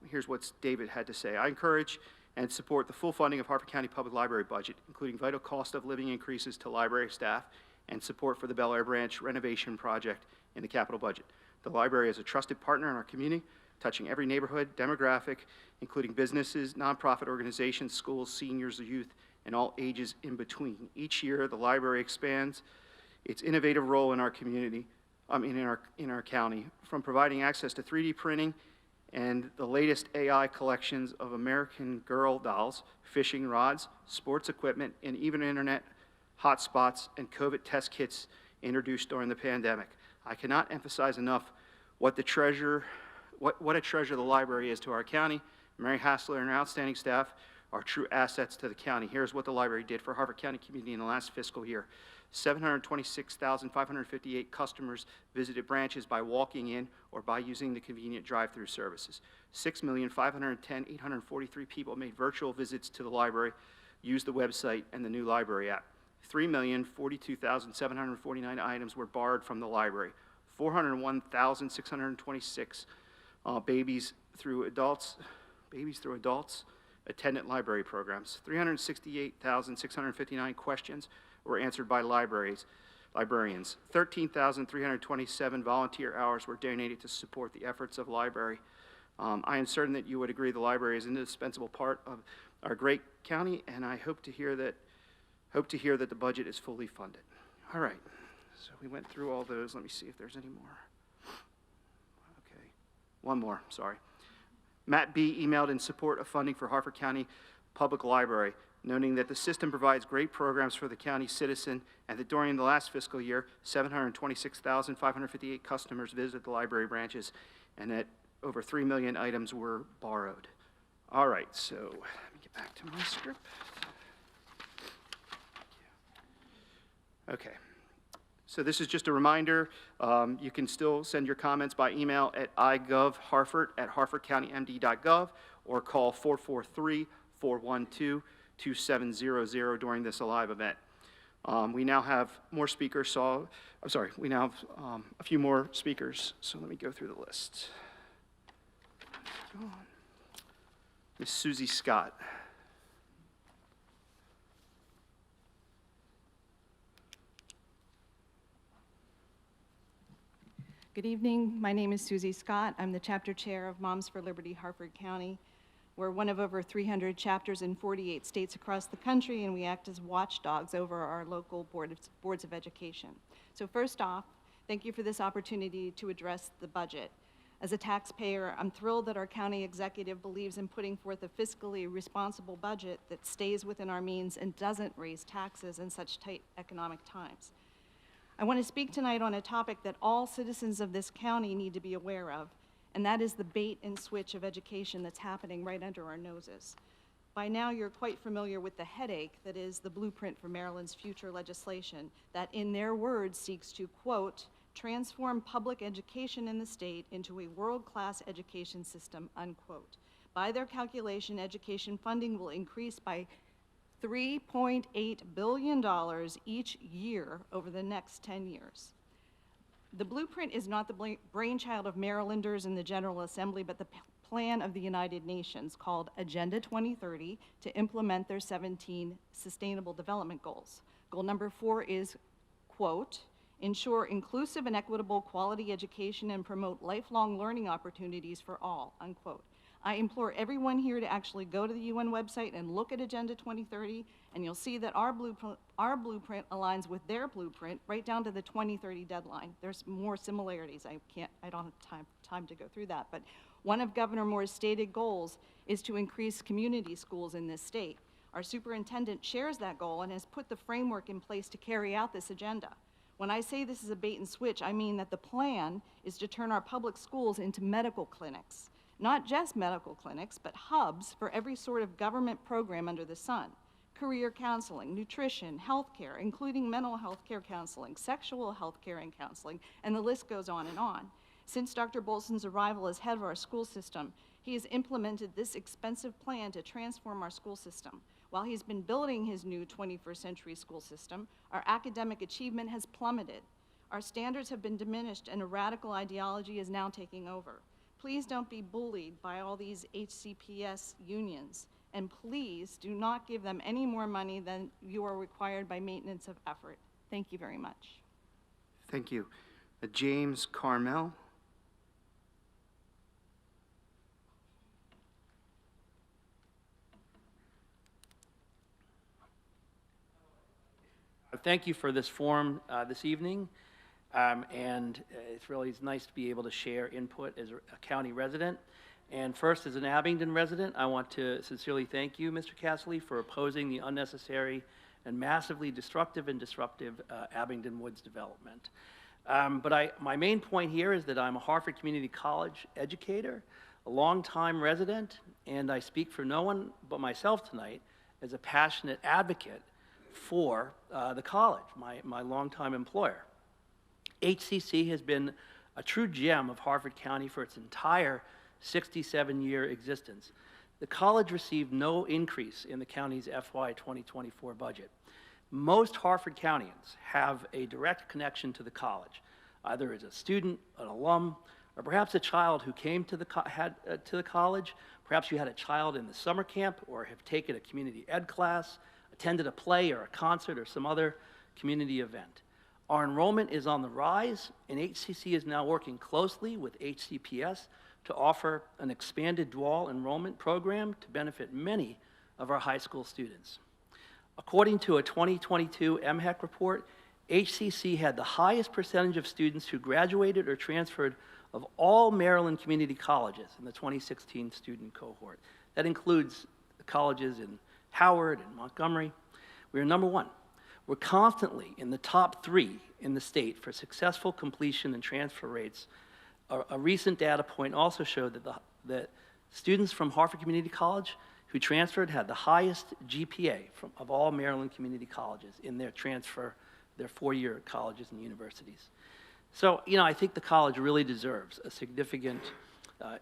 here's what David had to say. I encourage and support the full funding of Harford County Public Library budget, including vital cost of living increases to library staff and support for the Bel Air branch renovation project in the capital budget. The library is a trusted partner in our community, touching every neighborhood, demographic, including businesses, nonprofit organizations, schools, seniors, youth, and all ages in between. Each year, the library expands its innovative role in our community, in our county, from providing access to 3D printing and the latest AI collections of American Girl dolls, fishing rods, sports equipment, and even internet hotspots and COVID test kits introduced during the pandemic. I cannot emphasize enough what a treasure the library is to our county. Mary Hassler and her outstanding staff are true assets to the county. Here's what the library did for Harford County community in the last fiscal year. 726,558 customers visited branches by walking in or by using the convenient drive-through services. 6,510,843 people made virtual visits to the library, used the website and the new library app. 3,042,749 items were borrowed from the library. 401,626 babies through adults attended library programs. 368,659 questions were answered by librarians. 13,327 volunteer hours were donated to support the efforts of library. I am certain that you would agree the library is an indispensable part of our great county, and I hope to hear that the budget is fully funded. All right, so we went through all those. Let me see if there's any more. Okay, one more, sorry. Matt B. emailed in support of funding for Harford County Public Library, noting that the system provides great programs for the county citizen and that during the last fiscal year, 726,558 customers visited the library branches and that over 3 million items were borrowed. All right, so let me get back to my script. Okay, so this is just a reminder. You can still send your comments by email at igovharford@harfordcountymd.gov or call 443-412-2700 during this live event. We now have more speakers, we now have a few more speakers, so let me go through the list. Go on. Ms. Susie Scott. Good evening. My name is Susie Scott. I'm the chapter chair of Moms for Liberty Harford County. We're one of over 300 chapters in 48 states across the country, and we act as watchdogs over our local boards of education. So first off, thank you for this opportunity to address the budget. As a taxpayer, I'm thrilled that our county executive believes in putting forth a fiscally responsible budget that stays within our means and doesn't raise taxes in such tight economic times. I want to speak tonight on a topic that all citizens of this county need to be aware of, and that is the bait and switch of education that's happening right under our noses. By now, you're quite familiar with the headache that is the blueprint for Maryland's future legislation that, in their words, seeks to, quote, transform public education in the state into a world-class education system, unquote. By their calculation, education funding will increase by $3.8 billion each year over the next 10 years. The blueprint is not the brainchild of Marylanders in the General Assembly, but the plan of the United Nations called Agenda 2030 to implement their 17 Sustainable Development Goals. Goal number 4 is, quote, ensure inclusive and equitable quality education and promote lifelong learning opportunities for all, unquote. I implore everyone here to actually go to the UN website and look at Agenda 2030, and you'll see that our blueprint aligns with their blueprint right down to the 2030 deadline. There's more similarities. I don't have time to go through that, but one of Governor Moore's stated goals is to increase community schools in this state. Our superintendent shares that goal and has put the framework in place to carry out this agenda. When I say this is a bait and switch, I mean that the plan is to turn our public schools into medical clinics. Not just medical clinics, but hubs for every sort of government program under the sun. Career counseling, nutrition, healthcare, including mental health care counseling, sexual health care and counseling, and the list goes on and on. Since Dr. Bolson's arrival as head of our school system, he has implemented this expensive plan to transform our school system. While he's been building his new 21st century school system, our academic achievement has plummeted. Our standards have been diminished and a radical ideology is now taking over. Please don't be bullied by all these HCPS unions, and please do not give them any more money than you are required by maintenance of effort. Thank you very much. Thank you. James Carmel. Thank you for this forum this evening, and it's really nice to be able to share input as a county resident. And first, as an Abingdon resident, I want to sincerely thank you, Mr. Casserly, for opposing the unnecessary and massively destructive and disruptive Abingdon Woods development. But my main point here is that I'm a Harford Community College educator, a longtime resident, and I speak for no one but myself tonight as a passionate advocate for the college, my longtime employer. HCC has been a true gem of Harford County for its entire 67-year existence. The college received no increase in the county's FY 2024 budget. Most Harford Countyans have a direct connection to the college, either as a student, an alum, or perhaps a child who came to the college. Perhaps you had a child in the summer camp or have taken a community ed class, attended a play or a concert or some other community event. Our enrollment is on the rise, and HCC is now working closely with HCPS to offer an expanded dual enrollment program to benefit many of our high school students. According to a 2022 MHEC report, HCC had the highest percentage of students who graduated or transferred of all Maryland community colleges in the 2016 student cohort. That includes the colleges in Howard and Montgomery. We are number one. We're constantly in the top 3 in the state for successful completion and transfer rates. A recent data point also showed that students from Harford Community College who transferred had the highest GPA of all Maryland community colleges in their transfer, their 4-year colleges and universities. So, I think the college really deserves a significant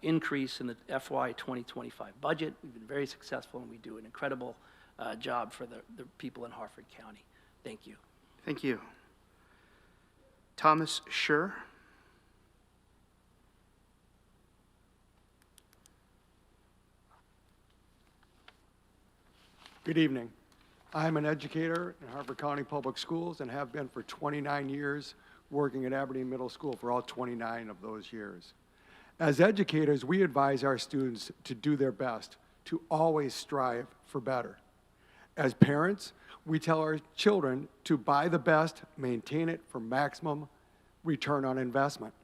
increase in the FY 2025 budget. We've been very successful, and we do an incredible job for the people in Harford County. Thank you. Thank you. Thomas Schur. Good evening. I'm an educator in Harford County Public Schools and have been for 29 years, working at Aberdeen Middle School for all 29 of those years. As educators, we advise our students to do their best, to always strive for better. As parents, we tell our children to buy the best, maintain it for maximum return on investment.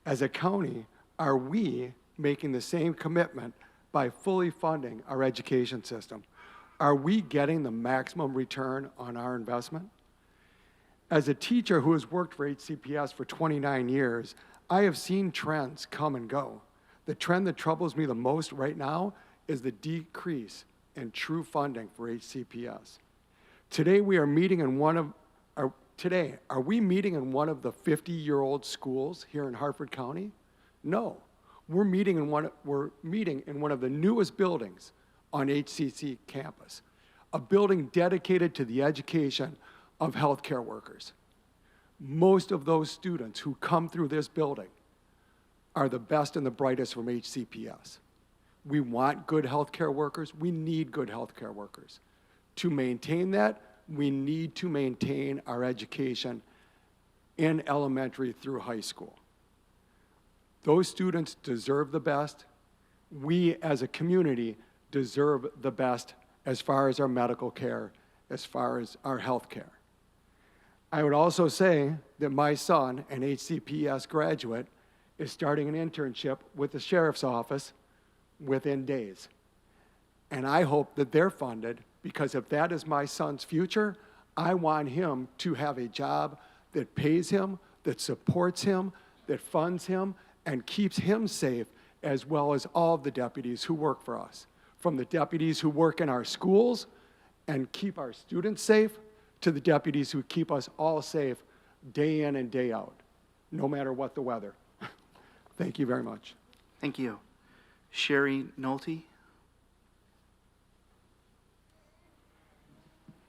As a county, are we making the same commitment by fully funding our education system? Are we getting the maximum return on our investment? As a teacher who has worked for HCPS for 29 years, I have seen trends come and go. The trend that troubles me the most right now is the decrease in true funding for HCPS. Today, are we meeting in one of the 50-year-old schools here in Harford County? No. We're meeting in one of the newest buildings on HCC campus, a building dedicated to the education of healthcare workers. Most of those students who come through this building are the best and the brightest from HCPS. We want good healthcare workers. We need good healthcare workers. To maintain that, we need to maintain our education in elementary through high school. Those students deserve the best. We as a community deserve the best as far as our medical care, as far as our health care. I would also say that my son, an HCPS graduate, is starting an internship with the sheriff's office within days. And I hope that they're funded, because if that is my son's future, I want him to have a job that pays him, that supports him, that funds him, and keeps him safe, as well as all of the deputies who work for us. From the deputies who work in our schools and keep our students safe, to the deputies who keep us all safe day in and day out, no matter what the weather. Thank you very much. Thank you. Sherry Nolte.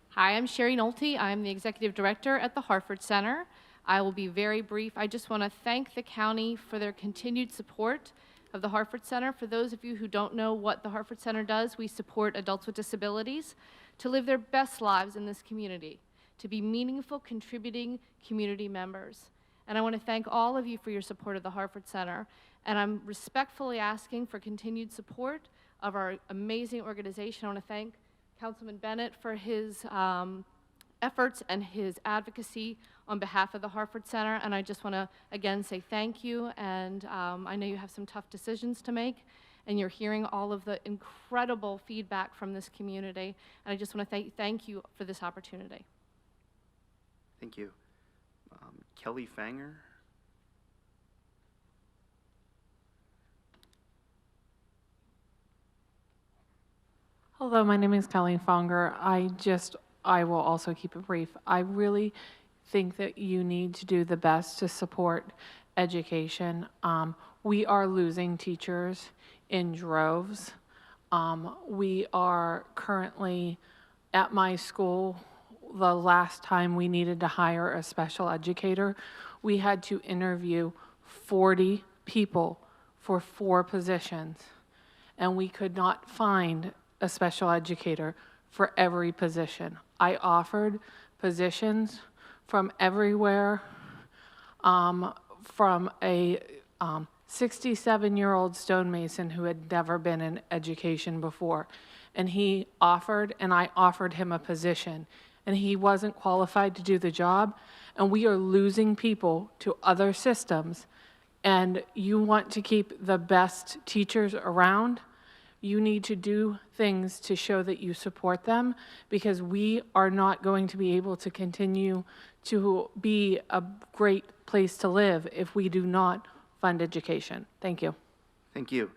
Hi, I'm Sherry Nolte. I'm the Executive Director at the Harford Center. I will be very brief. I just want to thank the county for their continued support of the Harford Center. For those of you who don't know what the Harford Center does, we support adults with disabilities to live their best lives in this community, to be meaningful, contributing community members. And I want to thank all of you for your support of the Harford Center. And I'm respectfully asking for continued support of our amazing organization. I want to thank Councilman Bennett for his efforts and his advocacy on behalf of the Harford Center. And I just want to, again, say thank you. And I know you have some tough decisions to make, and you're hearing all of the incredible feedback from this community. And I just want to thank you for this opportunity. Thank you. Kelly Fanger. Hello, my name is Colleen Fonger. I will also keep it brief. I really think that you need to do the best to support education. We are losing teachers in droves. We are currently at my school, the last time we needed to hire a special educator, we had to interview 40 people for 4 positions, and we could not find a special educator for every position. I offered positions from everywhere, from a 67-year-old stonemason who had never been in education before. And he offered, and I offered him a position. And he wasn't qualified to do the job. And we are losing people to other systems. And you want to keep the best teachers around, you need to do things to show that you support them, because we are not going to be able to continue to be a great place to live if we do not fund education. Thank you. Thank you.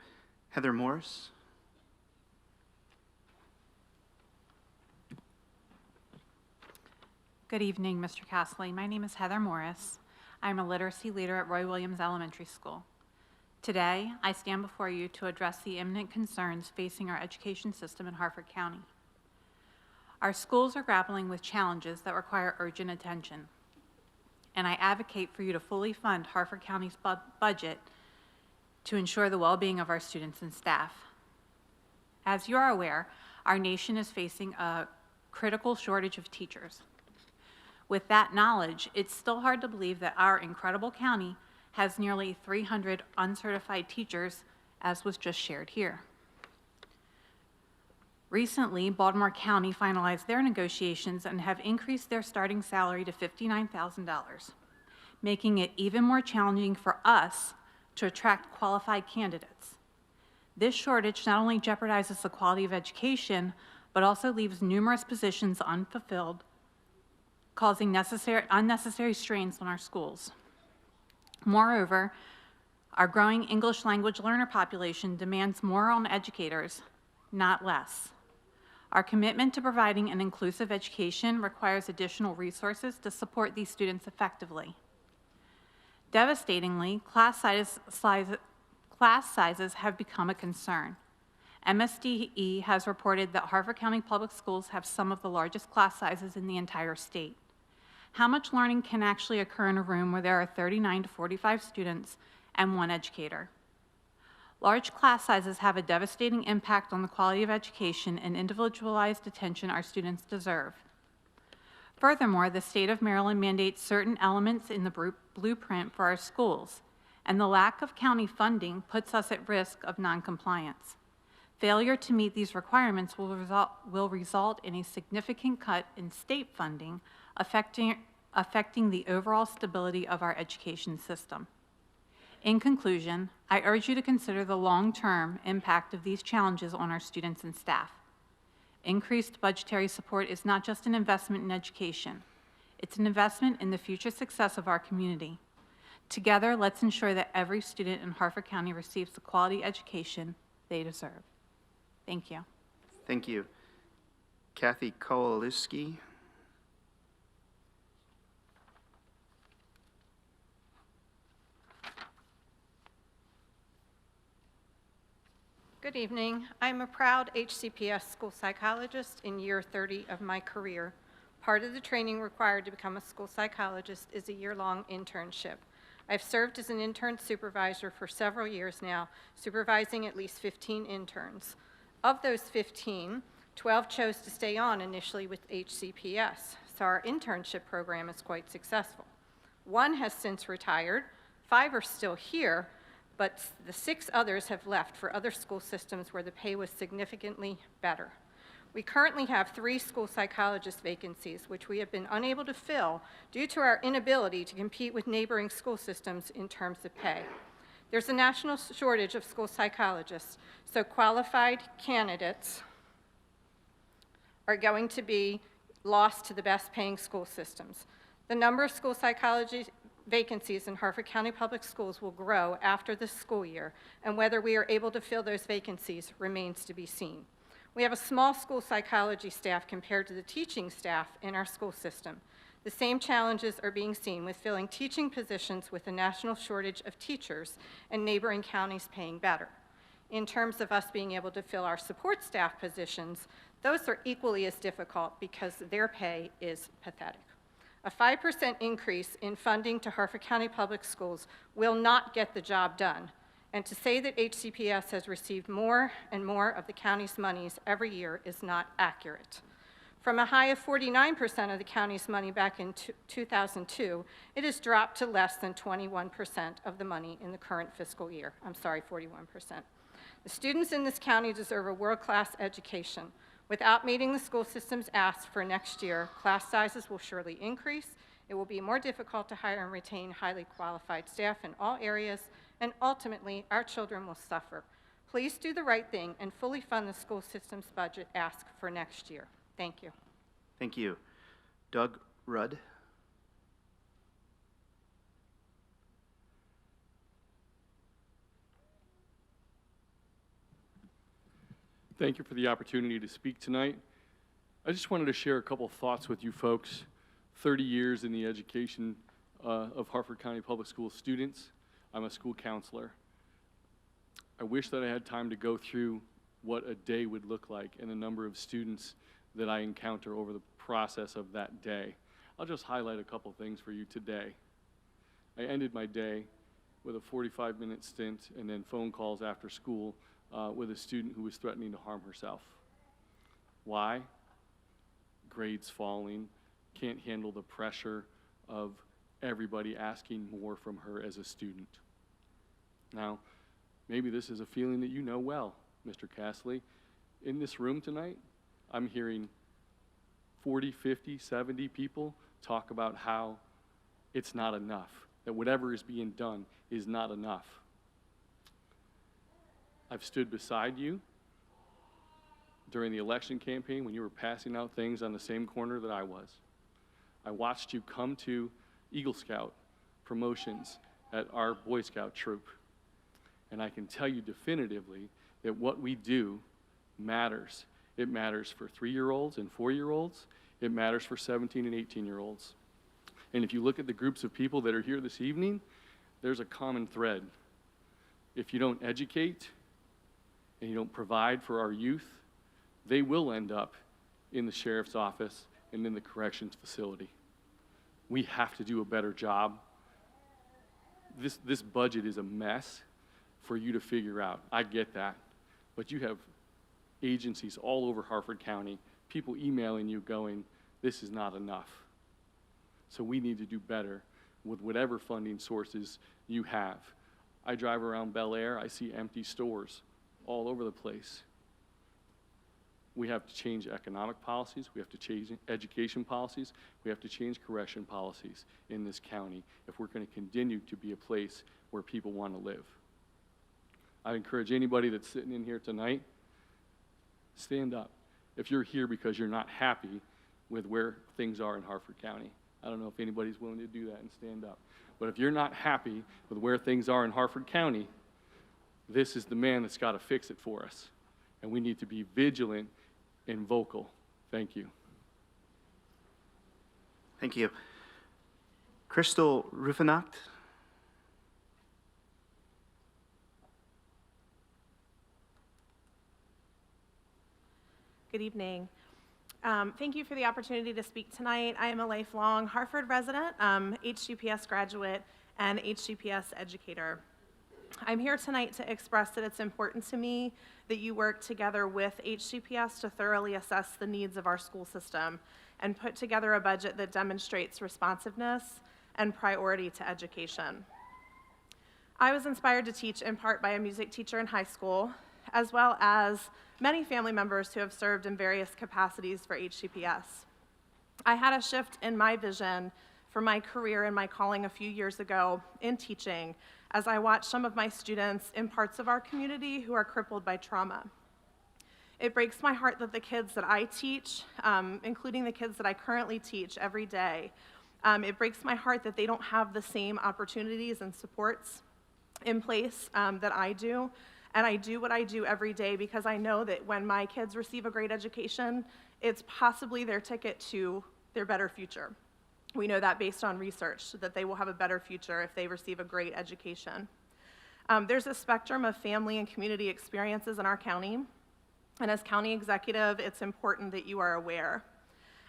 Heather Morris? Good evening, Mr. Castley. My name is Heather Morris. I'm a literacy leader at Roy Williams Elementary School. Today, I stand before you to address the imminent concerns facing our education system in Harford County. Our schools are grappling with challenges that require urgent attention, and I advocate for you to fully fund Harford County's budget to ensure the well-being of our students and staff. As you are aware, our nation is facing a critical shortage of teachers. With that knowledge, it's still hard to believe that our incredible county has nearly 300 uncertified teachers, as was just shared here. Recently, Baltimore County finalized their negotiations and have increased their starting salary to $59,000, making it even more challenging for us to attract qualified candidates. This shortage not only jeopardizes the quality of education, but also leaves numerous positions unfulfilled, causing unnecessary strains on our schools. Moreover, our growing English language learner population demands more on educators, not less. Our commitment to providing an inclusive education requires additional resources to support these students effectively. Devastatingly, class sizes have become a concern. MSDE has reported that Harford County Public Schools have some of the largest class sizes in the entire state. How much learning can actually occur in a room where there are 39 to 45 students and 1 educator? Large class sizes have a devastating impact on the quality of education and individualized attention our students deserve. Furthermore, the state of Maryland mandates certain elements in the blueprint for our schools, and the lack of county funding puts us at risk of noncompliance. Failure to meet these requirements will result in a significant cut in state funding, affecting the overall stability of our education system. In conclusion, I urge you to consider the long-term impact of these challenges on our students and staff. Increased budgetary support is not just an investment in education. It's an investment in the future success of our community. Together, let's ensure that every student in Harford County receives the quality education they deserve. Thank you. Thank you. Kathy Kowalewski? Good evening. I'm a proud HCPS school psychologist in year 30 of my career. Part of the training required to become a school psychologist is a year-long internship. I've served as an intern supervisor for several years now, supervising at least 15 interns. Of those 15, 12 chose to stay on initially with HCPS, so our internship program is quite successful. 1 has since retired, 5 are still here, but the 6 others have left for other school systems where the pay was significantly better. We currently have 3 school psychologist vacancies, which we have been unable to fill due to our inability to compete with neighboring school systems in terms of pay. There's a national shortage of school psychologists, so qualified candidates are going to be lost to the best paying school systems. The number of school psychology vacancies in Harford County Public Schools will grow after this school year, and whether we are able to fill those vacancies remains to be seen. We have a small school psychology staff compared to the teaching staff in our school system. The same challenges are being seen with filling teaching positions with a national shortage of teachers and neighboring counties paying better. In terms of us being able to fill our support staff positions, those are equally as difficult because their pay is pathetic. A 5% increase in funding to Harford County Public Schools will not get the job done. And to say that HCPS has received more and more of the county's monies every year is not accurate. From a high of 49% of the county's money back in 2002, it has dropped to less than 21% of the money in the current fiscal year. I'm sorry, 41%. The students in this county deserve a world-class education. Without meeting the school system's ask for next year, class sizes will surely increase. It will be more difficult to hire and retain highly qualified staff in all areas, and ultimately, our children will suffer. Please do the right thing and fully fund the school system's budget ask for next year. Thank you. Thank you. Doug Rudd. Thank you for the opportunity to speak tonight. I just wanted to share a couple thoughts with you folks. 30 years in the education of Harford County Public School students. I'm a school counselor. I wish that I had time to go through what a day would look like and the number of students that I encounter over the process of that day. I'll just highlight a couple things for you today. I ended my day with a 45-minute stint and then phone calls after school with a student who was threatening to harm herself. Why? Grades falling, can't handle the pressure of everybody asking more from her as a student. Now, maybe this is a feeling that you know well, Mr. Castley. In this room tonight, I'm hearing 40, 50, 70 people talk about how it's not enough, that whatever is being done is not enough. I've stood beside you during the election campaign when you were passing out things on the same corner that I was. I watched you come to Eagle Scout promotions at our Boy Scout troop. And I can tell you definitively that what we do matters. It matters for 3-year-olds and 4-year-olds. It matters for 17 and 18-year-olds. And if you look at the groups of people that are here this evening, there's a common thread. If you don't educate and you don't provide for our youth, they will end up in the sheriff's office and in the corrections facility. We have to do a better job. This budget is a mess for you to figure out. I get that. But you have agencies all over Harford County, people emailing you going, this is not enough. So we need to do better with whatever funding sources you have. I drive around Bel Air, I see empty stores all over the place. We have to change economic policies, we have to change education policies, we have to change correction policies in this county if we're going to continue to be a place where people want to live. I encourage anybody that's sitting in here tonight, stand up. If you're here because you're not happy with where things are in Harford County, I don't know if anybody's willing to do that and stand up. But if you're not happy with where things are in Harford County, this is the man that's got to fix it for us. And we need to be vigilant and vocal. Thank you. Thank you. Crystal Rufenacht. Good evening. Thank you for the opportunity to speak tonight. I am a lifelong Harford resident, HGPS graduate, and HGPS educator. I'm here tonight to express that it's important to me that you work together with HGPS to thoroughly assess the needs of our school system and put together a budget that demonstrates responsiveness and priority to education. I was inspired to teach in part by a music teacher in high school, as well as many family members who have served in various capacities for HCPS. I had a shift in my vision for my career and my calling a few years ago in teaching as I watched some of my students in parts of our community who are crippled by trauma. It breaks my heart that the kids that I teach, including the kids that I currently teach every day, it breaks my heart that they don't have the same opportunities and supports in place that I do, And I do what I do every day because I know that when my kids receive a great education, it's possibly their ticket to their better future. We know that based on research, that they will have a better future if they receive a great education. There's a spectrum of family and community experiences in our county, and as county executive, it's important that you are aware.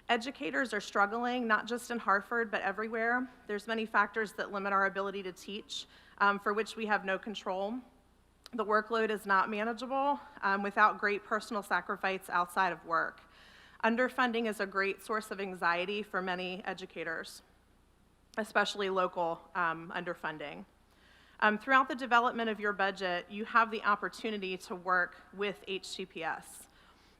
Educators are struggling, not just in Harford, but everywhere. There's many factors that limit our ability to teach, for which we have no control. The workload is not manageable without great personal sacrifice outside of work. Underfunding is a great source of anxiety for many educators, especially local underfunding. Throughout the development of your budget, you have the opportunity to work with HCPS.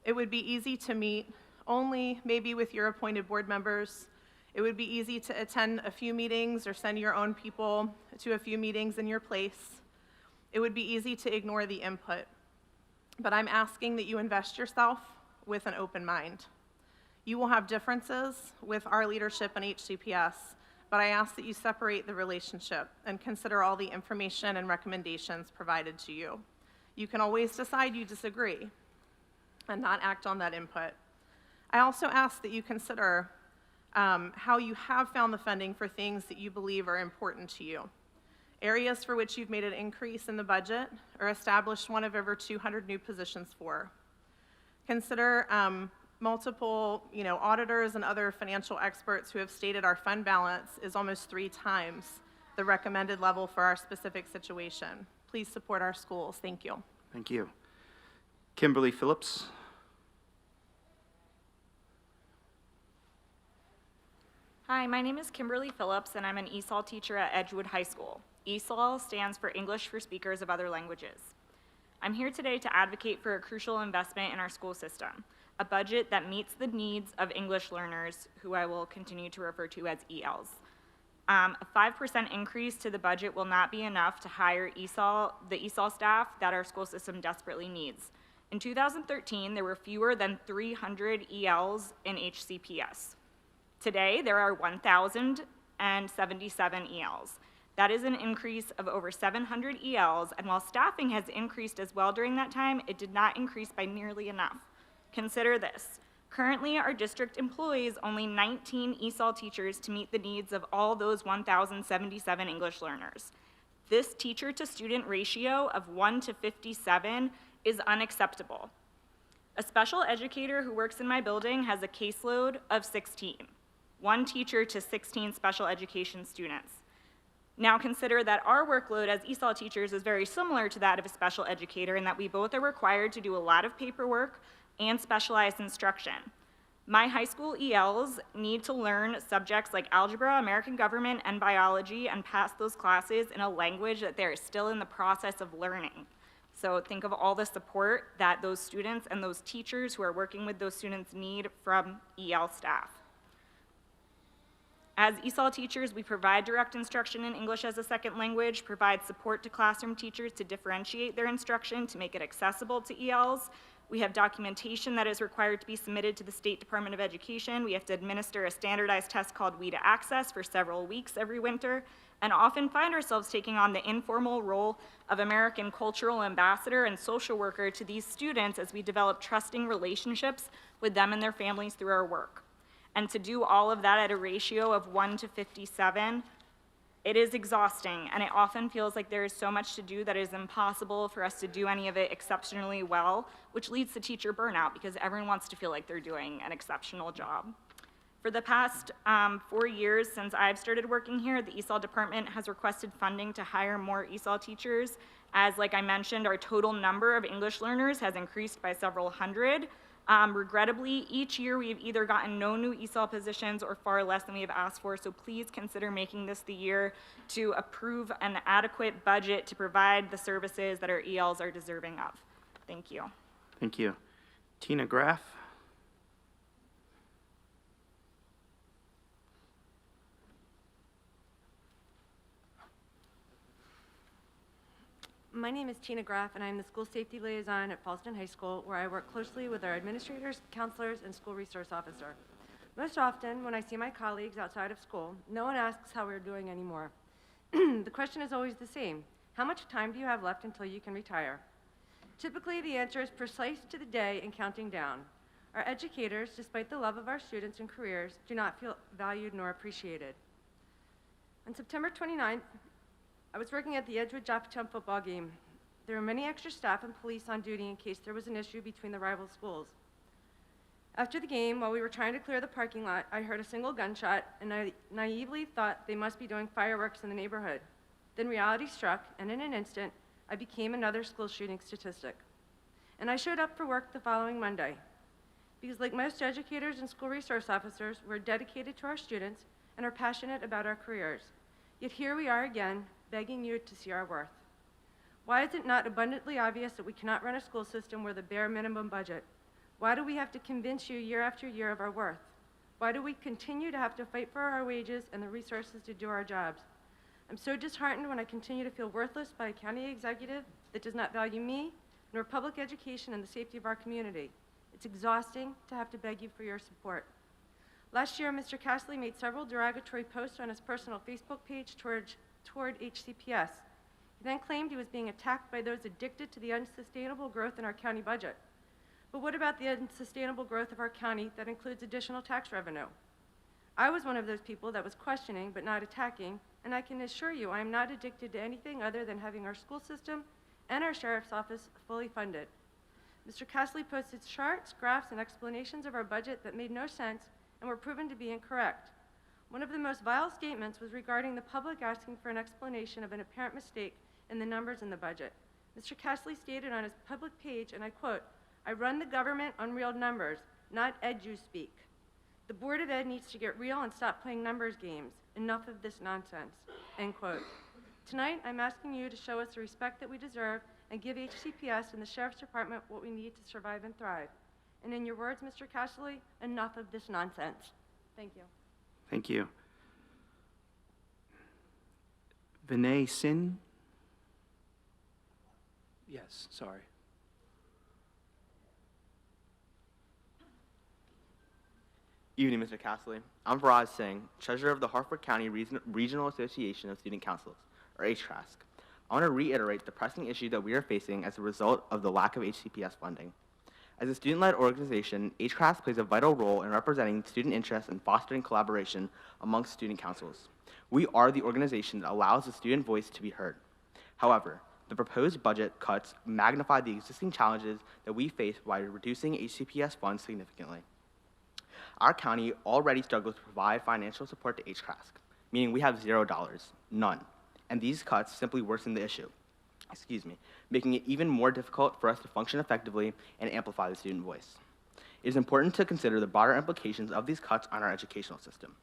It would be easy to meet only maybe with your appointed board members. It would be easy to attend a few meetings or send your own people to a few meetings in your place. It would be easy to ignore the input. But I'm asking that you invest yourself with an open mind. You will have differences with our leadership in HCPS, but I ask that you separate the relationship and consider all the information and recommendations provided to you. You can always decide you disagree and not act on that input. I also ask that you consider how you have found the funding for things that you believe are important to you. Areas for which you've made an increase in the budget or established one of over 200 new positions for. Consider multiple auditors and other financial experts who have stated our fund balance is almost 3 times the recommended level for our specific situation. Please support our schools. Thank you. Thank you. Kimberly Phillips. Hi, my name is Kimberly Phillips, and I'm an ESOL teacher at Edgewood High School. ESOL stands for English for Speakers of Other Languages. I'm here today to advocate for a crucial investment in our school system, a budget that meets the needs of English learners, who I will continue to refer to as ELs. A 5% increase to the budget will not be enough to hire the ESOL staff that our school system desperately needs. In 2013, there were fewer than 300 ELs in HCPS. Today, there are 1,077 ELs. That is an increase of over 700 ELs, and while staffing has increased as well during that time, it did not increase by nearly enough. Consider this. Currently, our district employs only 19 ESOL teachers to meet the needs of all those 1,077 English learners. This teacher-to-student ratio of 1 to 57 is unacceptable. A special educator who works in my building has a caseload of 16. 1 teacher to 16 special education students. Now consider that our workload as ESOL teachers is very similar to that of a special educator in that we both are required to do a lot of paperwork and specialized instruction. My high school ELs need to learn subjects like algebra, American government, and biology and pass those classes in a language that they're still in the process of learning. So think of all the support that those students and those teachers who are working with those students need from EL staff. As ESOL teachers, we provide direct instruction in English as a second language, provide support to classroom teachers to differentiate their instruction to make it accessible to ELs. We have documentation that is required to be submitted to the State Department of Education. We have to administer a standardized test called WE to Access for several weeks every winter, and often find ourselves taking on the informal role of American cultural ambassador and social worker to these students as we develop trusting relationships with them and their families through our work. And to do all of that at a ratio of 1 to 57, it is exhausting, and it often feels like there is so much to do that it is impossible for us to do any of it exceptionally well, which leads to teacher burnout because everyone wants to feel like they're doing an exceptional job. For the past 4 years since I've started working here, the ESOL department has requested funding to hire more ESOL teachers, as like I mentioned, our total number of English learners has increased by several hundred. Regrettably, each year we have either gotten no new ESOL positions or far less than we have asked for, so please consider making this the year to approve an adequate budget to provide the services that our ELs are deserving of. Thank you. Thank you. Tina Graff. My name is Tina Graff, and I'm the school safety liaison at Fallston High School, where I work closely with our administrators, counselors, and school resource officer. Most often, when I see my colleagues outside of school, no one asks how we're doing anymore. The question is always the same. How much time do you have left until you can retire? Typically, the answer is precise to the day and counting down. Our educators, despite the love of our students and careers, do not feel valued nor appreciated. On September 29th, I was working at the Edgewood-Joppatown football game. There were many extra staff and police on duty in case there was an issue between the rival schools. After the game, while we were trying to clear the parking lot, I heard a single gunshot, and I naively thought they must be doing fireworks in the neighborhood. Then reality struck, and in an instant, I became another school shooting statistic. And I showed up for work the following Monday. Because like most educators and school resource officers, we're dedicated to our students and are passionate about our careers. Yet here we are again, begging you to see our worth. Why is it not abundantly obvious that we cannot run a school system with a bare minimum budget? Why do we have to convince you year after year of our worth? Why do we continue to have to fight for our wages and the resources to do our jobs? I'm so disheartened when I continue to feel worthless by a county executive that does not value me, nor public education and the safety of our community. It's exhausting to have to beg you for your support. Last year, Mr. Castley made several derogatory posts on his personal Facebook page toward HCPS. He then claimed he was being attacked by those addicted to the unsustainable growth in our county budget. But what about the unsustainable growth of our county that includes additional tax revenue? I was one of those people that was questioning but not attacking, and I can assure you I am not addicted to anything other than having our school system and our sheriff's office fully funded. Mr. Castley posted charts, graphs, and explanations of our budget that made no sense and were proven to be incorrect. One of the most vile statements was regarding the public asking for an explanation of an apparent mistake in the numbers in the budget. Mr. Castley stated on his public page, and I quote, "I run the government on real numbers, not edu-speak. The Board of Ed needs to get real and stop playing numbers games. Enough of this nonsense," end quote. Tonight, I'm asking you to show us the respect that we deserve and give HCPS and the Sheriff's Department what we need to survive and thrive. And in your words, Mr. Castley, enough of this nonsense. Thank you. Thank you. Vinay Sin? Yes, sorry. Evening, Mr. Castley. I'm Faraz Singh, Treasurer of the Harford County Regional Association of Student Councils, or HCRASC. I want to reiterate the pressing issue that we are facing as a result of the lack of HCPS funding. As a student-led organization, HCRASC plays a vital role in representing student interests and fostering collaboration amongst student councils. We are the organization that allows the student voice to be heard. However, the proposed budget cuts magnify the existing challenges that we face by reducing HCPS funds significantly. Our county already struggles to provide financial support to HCRASC, meaning we have $0, none. And these cuts simply worsen the issue, making it even more difficult for us to function effectively and amplify the student voice. It is important to consider the broader implications of these cuts on our educational system.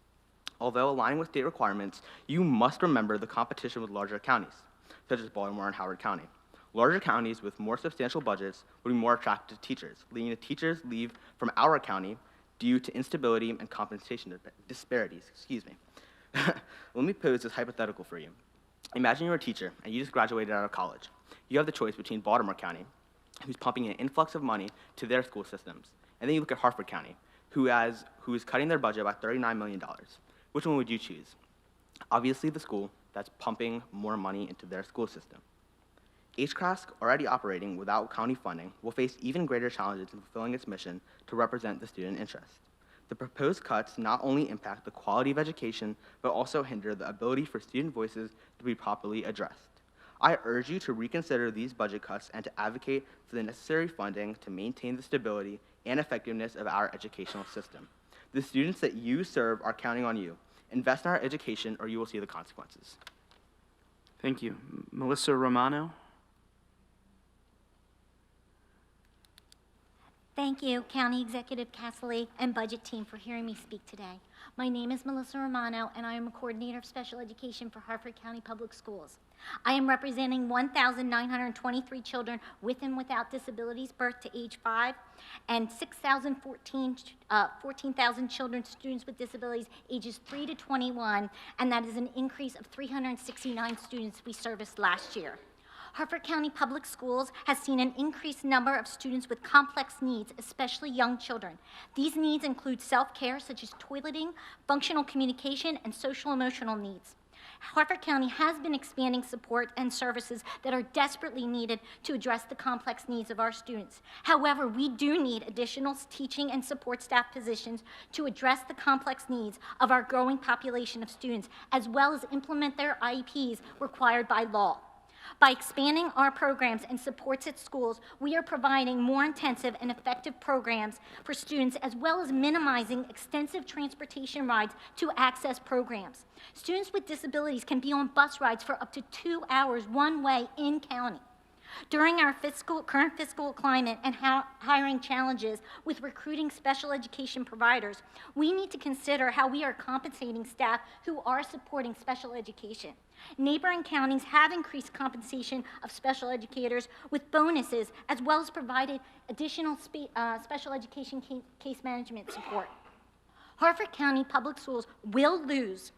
Although aligning with state requirements, you must remember the competition with larger counties, such as Baltimore and Howard County. Larger counties with more substantial budgets would be more attractive to teachers, leading to teachers leave from our county due to instability and compensation disparities. Let me pose this hypothetical for you. Imagine you're a teacher and you just graduated out of college. You have the choice between Baltimore County, who's pumping an influx of money to their school systems, and then you look at Harford County, who is cutting their budget by $39 million. Which one would you choose? Obviously the school that's pumping more money into their school system. HCRASC, already operating without county funding, will face even greater challenges in fulfilling its mission to represent the student interest. The proposed cuts not only impact the quality of education, but also hinder the ability for student voices to be properly addressed. I urge you to reconsider these budget cuts and to advocate for the necessary funding to maintain the stability and effectiveness of our educational system. The students that you serve are counting on you. Invest in our education or you will see the consequences. Thank you. Melissa Romano? Thank you, County Executive Castley and Budget Team, for hearing me speak today. My name is Melissa Romano, and I am a Coordinator of Special Education for Harford County Public Schools. I am representing 1,923 children with and without disabilities birth to age 5, and 14,000 children, students with disabilities ages 3 to 21, and that is an increase of 369 students we serviced last year. Harford County Public Schools has seen an increased number of students with complex needs, especially young children. These needs include self-care, such as toileting, functional communication, and social-emotional needs. Harford County has been expanding support and services that are desperately needed to address the complex needs of our students. However, we do need additional teaching and support staff positions to address the complex needs of our growing population of students, as well as implement their IEPs required by law. By expanding our programs and supports at schools, we are providing more intensive and effective programs for students, as well as minimizing extensive transportation rides to access programs. Students with disabilities can be on bus rides for up to 2 hours one way in county. During our current fiscal climate and hiring challenges with recruiting special education providers, we need to consider how we are compensating staff who are supporting special education. Neighboring counties have increased compensation of special educators with bonuses, as well as provided additional special education case management support. Harford County Public Schools will lose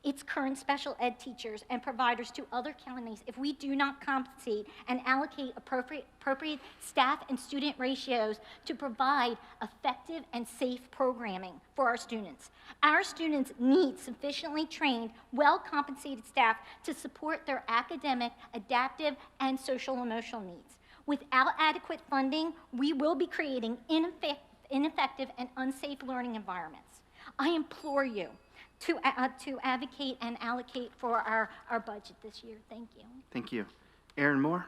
its current special ed teachers and providers to other counties if we do not compensate and allocate appropriate staff and student ratios to provide effective and safe programming for our students. Our students need sufficiently trained, well-compensated staff to support their academic, adaptive, and social-emotional needs. Without adequate funding, we will be creating ineffective and unsafe learning environments. I implore you to advocate and allocate for our budget this year. Thank you. Thank you. Aaron Moore?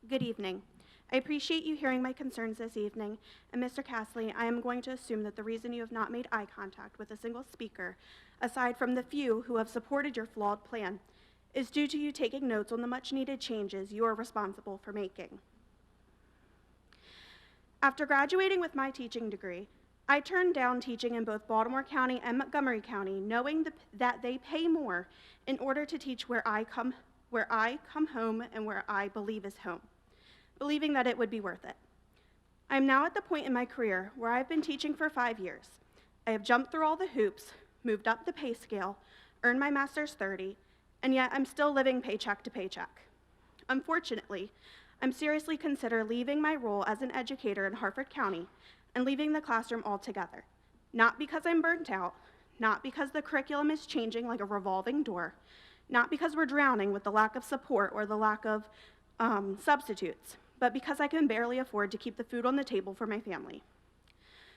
Good evening. I appreciate you hearing my concerns this evening, and Mr. Castley, I am going to assume that the reason you have not made eye contact with a single speaker, aside from the few who have supported your flawed plan, is due to you taking notes on the much-needed changes you are responsible for making. After graduating with my teaching degree, I turned down teaching in both Baltimore County and Montgomery County, knowing that they pay more in order to teach where I come home and where I believe is home, believing that it would be worth it. I am now at the point in my career where I've been teaching for 5 years. I have jumped through all the hoops, moved up the pay scale, earned my master's 30, and yet I'm still living paycheck to paycheck. Unfortunately, I'm seriously considering leaving my role as an educator in Harford County and leaving the classroom altogether. Not because I'm burnt out, not because the curriculum is changing like a revolving door, not because we're drowning with the lack of support or the lack of substitutes, but because I can barely afford to keep the food on the table for my family.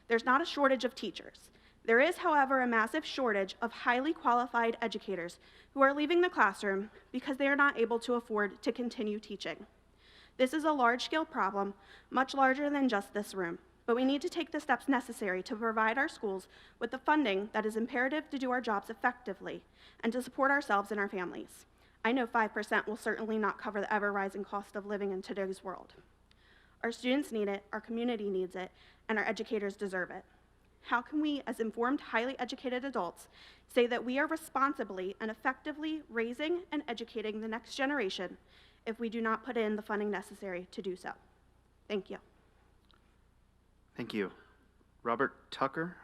There's not a shortage of teachers. There is, however, a massive shortage of highly qualified educators who are leaving the classroom because they are not able to afford to continue teaching. This is a large-scale problem, much larger than just this room, but we need to take the steps necessary to provide our schools with the funding that is imperative to do our jobs effectively and to support ourselves and our families. I know 5% will certainly not cover the ever-rising cost of living in today's world. Our students need it, our community needs it, and our educators deserve it. How can we, as informed, highly educated adults, say that we are responsibly and effectively raising and educating the next generation if we do not put in the funding necessary to do so? Thank you. Thank you. Robert Tucker?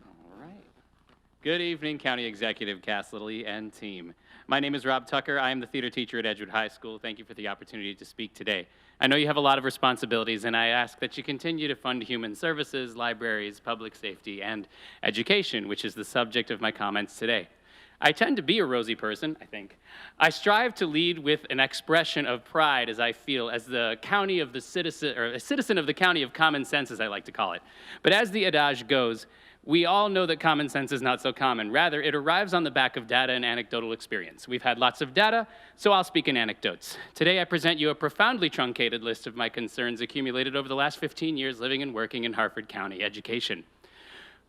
All right. Good evening, County Executive Cass Littley and team. My name is Rob Tucker. I am the theater teacher at Edgewood High School. Thank you for the opportunity to speak today. I know you have a lot of responsibilities, and I ask that you continue to fund human services, libraries, public safety, and education, which is the subject of my comments today. I tend to be a rosy person, I think. I strive to lead with an expression of pride as I feel as the county of the citizen, or a citizen of the county of common sense, as I like to call it. But as the adage goes, we all know that common sense is not so common. Rather, it arrives on the back of data and anecdotal experience. We've had lots of data, so I'll speak in anecdotes. Today, I present you a profoundly truncated list of my concerns accumulated over the last 15 years living and working in Harford County education.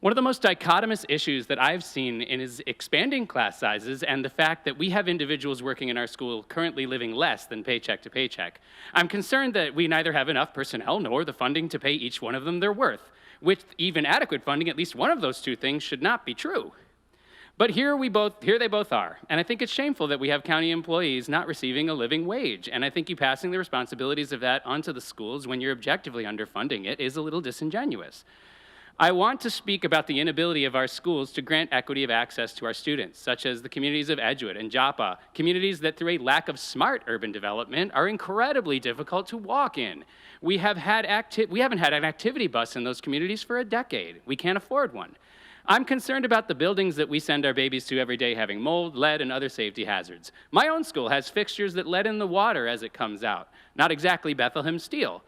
One of the most dichotomous issues that I've seen is expanding class sizes and the fact that we have individuals working in our school currently living less than paycheck to paycheck. I'm concerned that we neither have enough personnel nor the funding to pay each one of them their worth. With even adequate funding, at least one of those two things should not be true. But here they both are, and I think it's shameful that we have county employees not receiving a living wage, and I think you passing the responsibilities of that onto the schools when you're objectively underfunding it is a little disingenuous. I want to speak about the inability of our schools to grant equity of access to our students, such as the communities of Edgewood and Joppa, communities that through a lack of smart urban development are incredibly difficult to walk in. We haven't had an activity bus in those communities for a decade. We can't afford one. I'm concerned about the buildings that we send our babies to every day having mold, lead, and other safety hazards. My own school has fixtures that let in the water as it comes out, not exactly Bethlehem steel.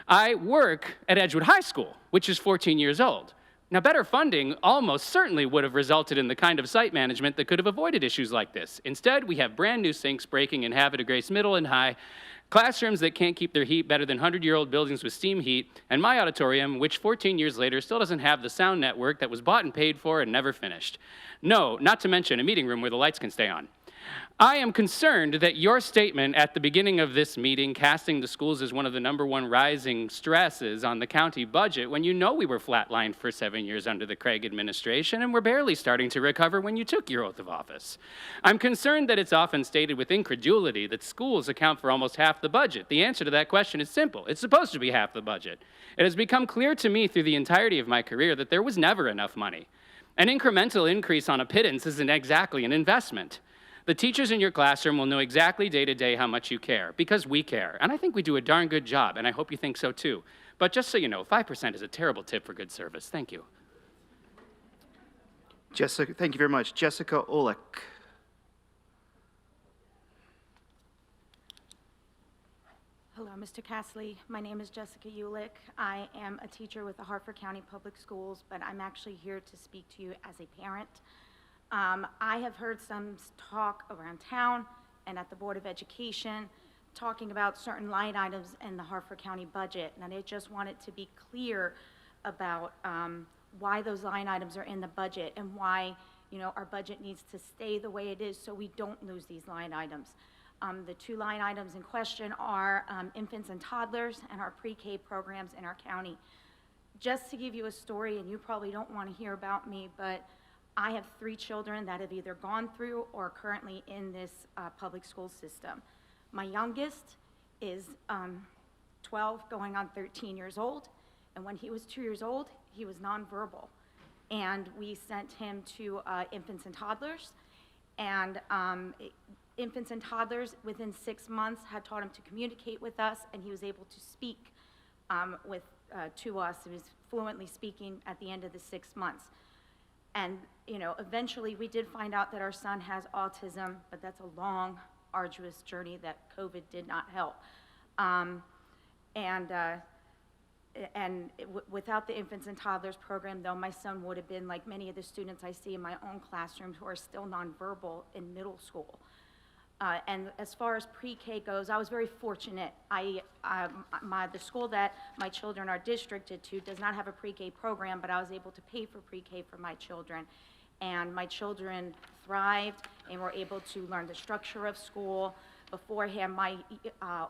I work at Edgewood High School, which is 14 years old. Now, better funding almost certainly would have resulted in the kind of site management that could have avoided issues like this. Instead, we have brand new sinks breaking in Havre de Grace Middle and High, classrooms that can't keep their heat better than 100-year-old buildings with steam heat, and my auditorium, which 14 years later still doesn't have the sound network that was bought and paid for and never finished. No, not to mention a meeting room where the lights can stay on. I am concerned that your statement at the beginning of this meeting, casting the schools as one of the #1 rising stresses on the county budget, when you know we were flatlined for 7 years under the Craig administration and we're barely starting to recover when you took your oath of office. I'm concerned that it's often stated with incredulity that schools account for almost half the budget. The answer to that question is simple. It's supposed to be half the budget. It has become clear to me through the entirety of my career that there was never enough money. An incremental increase on a pittance isn't exactly an investment. The teachers in your classroom will know exactly day to day how much you care, because we care. And I think we do a darn good job, and I hope you think so too. But just so you know, 5% is a terrible tip for good service. Thank you. Jessica, thank you very much. Jessica Olick. Hello, Mr. Castley. My name is Jessica Ulick. I am a teacher with the Harford County Public Schools, but I'm actually here to speak to you as a parent. I have heard some talk around town and at the Board of Education talking about certain line items in the Harford County budget, and I just wanted to be clear about why those line items are in the budget and why, our budget needs to stay the way it is so we don't lose these line items. The two line items in question are infants and toddlers and our pre-K programs in our county. Just to give you a story, and you probably don't want to hear about me, but I have 3 children that have either gone through or are currently in this public school system. My youngest is 12 going on 13 years old, and when he was 2 years old, he was nonverbal. And we sent him to infants and toddlers, and infants and toddlers within 6 months had taught him to communicate with us, and he was able to speak to us. He was fluently speaking at the end of the 6 months. And, eventually we did find out that our son has autism, but that's a long, arduous journey that COVID did not help. Without the infants and toddlers program, though, my son would have been like many of the students I see in my own classrooms who are still nonverbal in middle school. And as far as pre-K goes, I was very fortunate. The school that my children are districted to does not have a pre-K program, but I was able to pay for pre-K for my children. And my children thrived and were able to learn the structure of school. Beforehand, my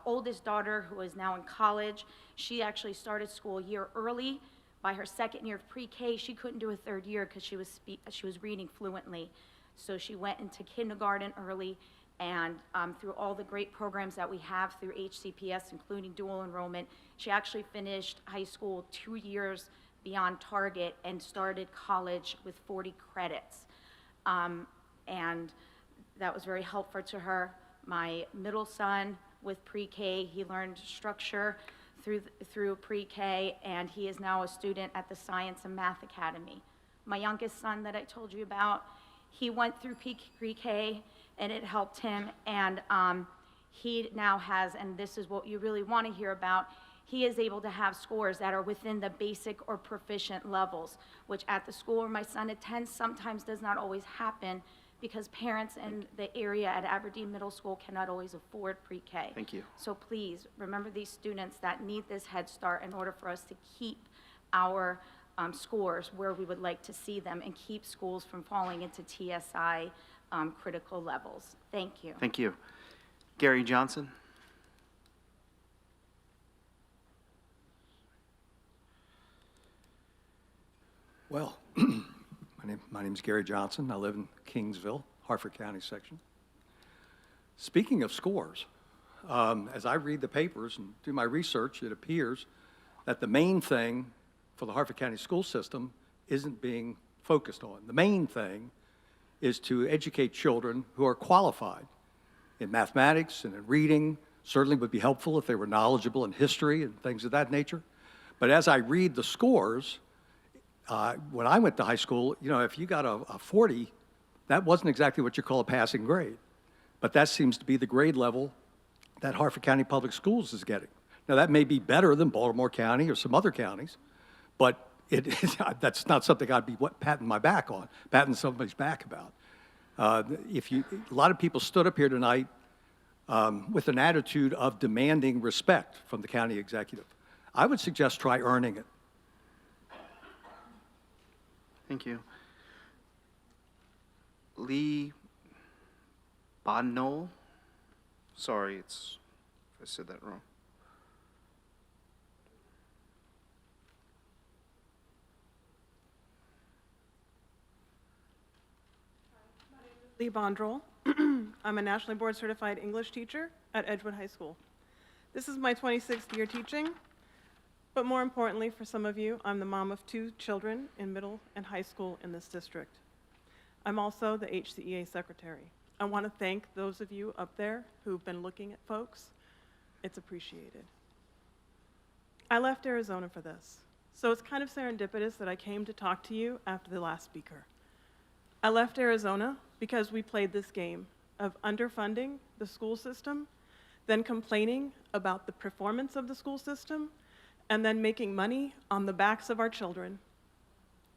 oldest daughter, who is now in college, she actually started school a year early. By her second year of pre-K, she couldn't do a third year because she was reading fluently. So she went into kindergarten early. And through all the great programs that we have through HCPS, including dual enrollment, she actually finished high school 2 years beyond target and started college with 40 credits. And that was very helpful to her. My middle son with pre-K, he learned structure through pre-K, and he is now a student at the Science and Math Academy. My youngest son that I told you about, he went through pre-K, and it helped him, and he now has, and this is what you really want to hear about, he is able to have scores that are within the basic or proficient levels, which at the school where my son attends sometimes does not always happen because parents in the area at Aberdeen Middle School cannot always afford pre-K. Thank you. So please, remember these students that need this Head Start in order for us to keep our scores where we would like to see them and keep schools from falling into TSI critical levels. Thank you. Thank you. Gary Johnson. Well, my name is Gary Johnson. I live in Kingsville, Harford County section. Speaking of scores, as I read the papers and do my research, it appears that the main thing for the Harford County school system isn't being focused on. The main thing is to educate children who are qualified in mathematics and in reading. Certainly would be helpful if they were knowledgeable in history and things of that nature. But as I read the scores, when I went to high school, you know, if you got a 40, that wasn't exactly what you call a passing grade. But that seems to be the grade level that Harford County Public Schools is getting. Now, that may be better than Baltimore County or some other counties, but that's not something I'd be patting somebody's back about. A lot of people stood up here tonight with an attitude of demanding respect from the county executive. I would suggest try earning it. Thank you. Lee Bonnoll. Sorry, if I said that wrong. Lee Bondrol. I'm a nationally board certified English teacher at Edgewood High School. This is my 26th year teaching, but more importantly for some of you, I'm the mom of 2 children in middle and high school in this district. I'm also the HCEA secretary. I want to thank those of you up there who've been looking at folks. It's appreciated. I left Arizona for this, so it's kind of serendipitous that I came to talk to you after the last speaker. I left Arizona because we played this game of underfunding the school system, then complaining about the performance of the school system, and then making money on the backs of our children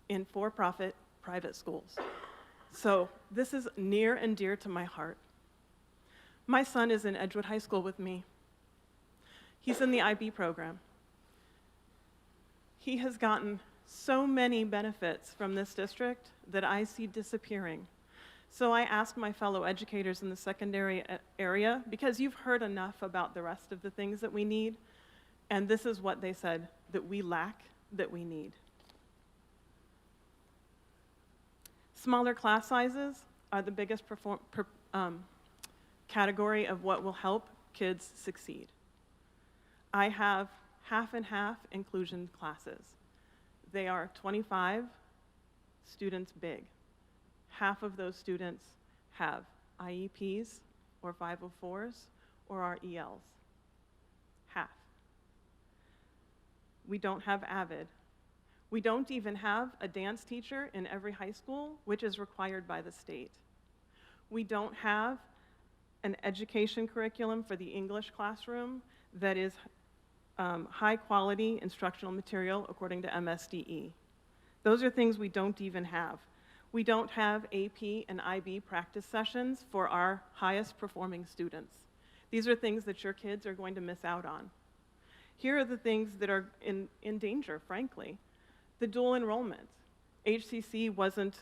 in for-profit private schools. So this is near and dear to my heart. My son is in Edgewood High School with me. He's in the IB program. He has gotten so many benefits from this district that I see disappearing. So I asked my fellow educators in the secondary area, because you've heard enough about the rest of the things that we need, and this is what they said that we lack, that we need. Smaller class sizes are the biggest category of what will help kids succeed. I have half and half inclusion classes. They are 25 students big. Half of those students have IEPs or 504s or are ELs. Half. We don't have AVID. We don't even have a dance teacher in every high school, which is required by the state. We don't have an education curriculum for the English classroom that is high quality instructional material according to MSDE. Those are things we don't even have. We don't have AP and IB practice sessions for our highest performing students. These are things that your kids are going to miss out on. Here are the things that are in danger, frankly. The dual enrollment. HCC wasn't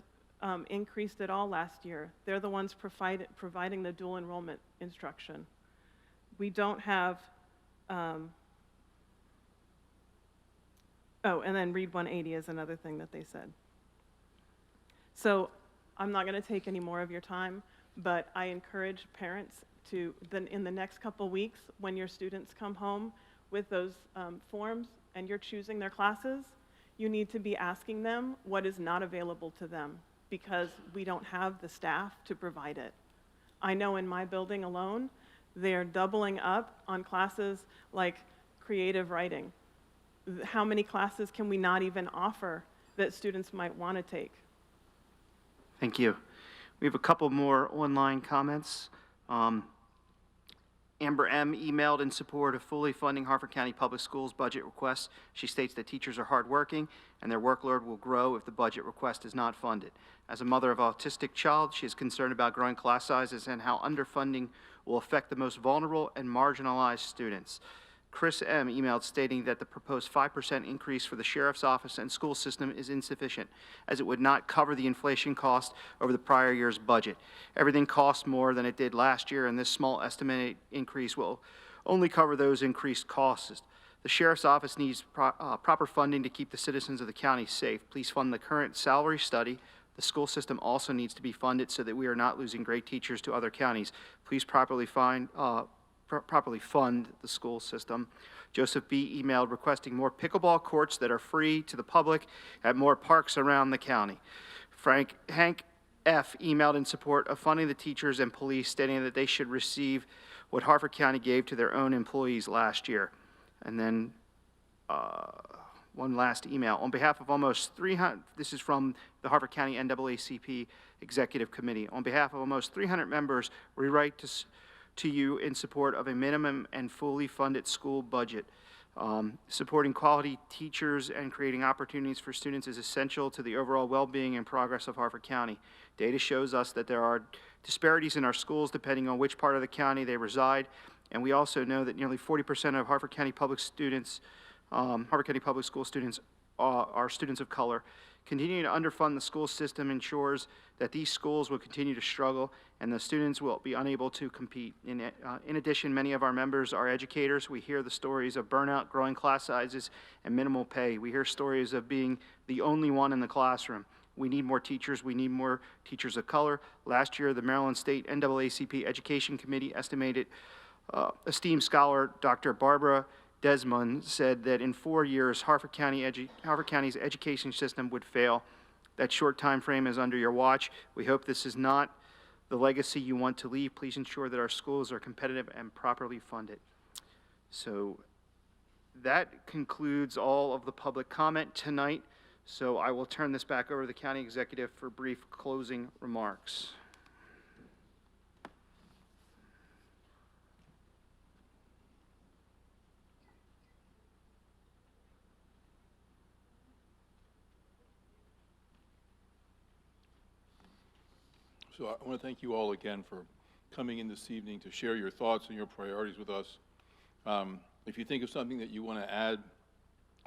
increased at all last year. They're the ones providing the dual enrollment instruction. We don't have, and then Read 180 is another thing that they said. So I'm not going to take any more of your time, but I encourage parents to, in the next couple weeks, when your students come home with those forms and you're choosing their classes, you need to be asking them what is not available to them, because we don't have the staff to provide it. I know in my building alone, they're doubling up on classes like creative writing. How many classes can we not even offer that students might want to take? Thank you. We have a couple more online comments. Amber M. emailed in support of fully funding Harford County Public Schools budget requests. She states that teachers are hardworking and their workload will grow if the budget request is not funded. As a mother of an autistic child, she is concerned about growing class sizes and how underfunding will affect the most vulnerable and marginalized students. Chris M. emailed stating that the proposed 5% increase for the sheriff's office and school system is insufficient, as it would not cover the inflation cost over the prior year's budget. Everything costs more than it did last year, and this small estimated increase will only cover those increased costs. The sheriff's office needs proper funding to keep the citizens of the county safe. Please fund the current salary study. The school system also needs to be funded so that we are not losing great teachers to other counties. Please properly fund the school system. Joseph B. emailed requesting more pickleball courts that are free to the public at more parks around the county. Hank F. emailed in support of funding the teachers and police, stating that they should receive what Harford County gave to their own employees last year. And then one last email. On behalf of almost 300, this is from the Harford County NAACP Executive Committee. On behalf of almost 300 members, we write to you in support of a minimum and fully funded school budget. Supporting quality teachers and creating opportunities for students is essential to the overall well-being and progress of Harford County. Data shows us that there are disparities in our schools depending on which part of the county they reside, and we also know that nearly 40% of Harford County Public students, Harford County Public School students are students of color. Continuing to underfund the school system ensures that these schools will continue to struggle and the students will be unable to compete. In addition, many of our members are educators. We hear the stories of burnout, growing class sizes, and minimal pay. We hear stories of being the only one in the classroom. We need more teachers. We need more teachers of color. Last year, the Maryland State NAACP Education Committee estimated esteemed scholar Dr. Barbara Desmond said that in 4 years, Harford County's education system would fail. That short time frame is under your watch. We hope this is not the legacy you want to leave. Please ensure that our schools are competitive and properly funded. So that concludes all of the public comment tonight. So I will turn this back over to the county executive for brief closing remarks. So I want to thank you all again for coming in this evening to share your thoughts and your priorities with us. If you think of something that you want to add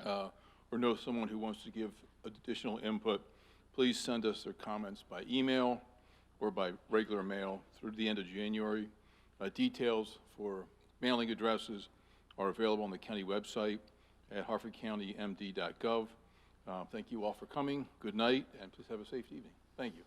or know someone who wants to give additional input, please send us their comments by email or by regular mail through the end of January. Details for mailing addresses are available on the county website at harfordcountymd.gov. Thank you all for coming. Good night, and please have a safe evening. Thank you.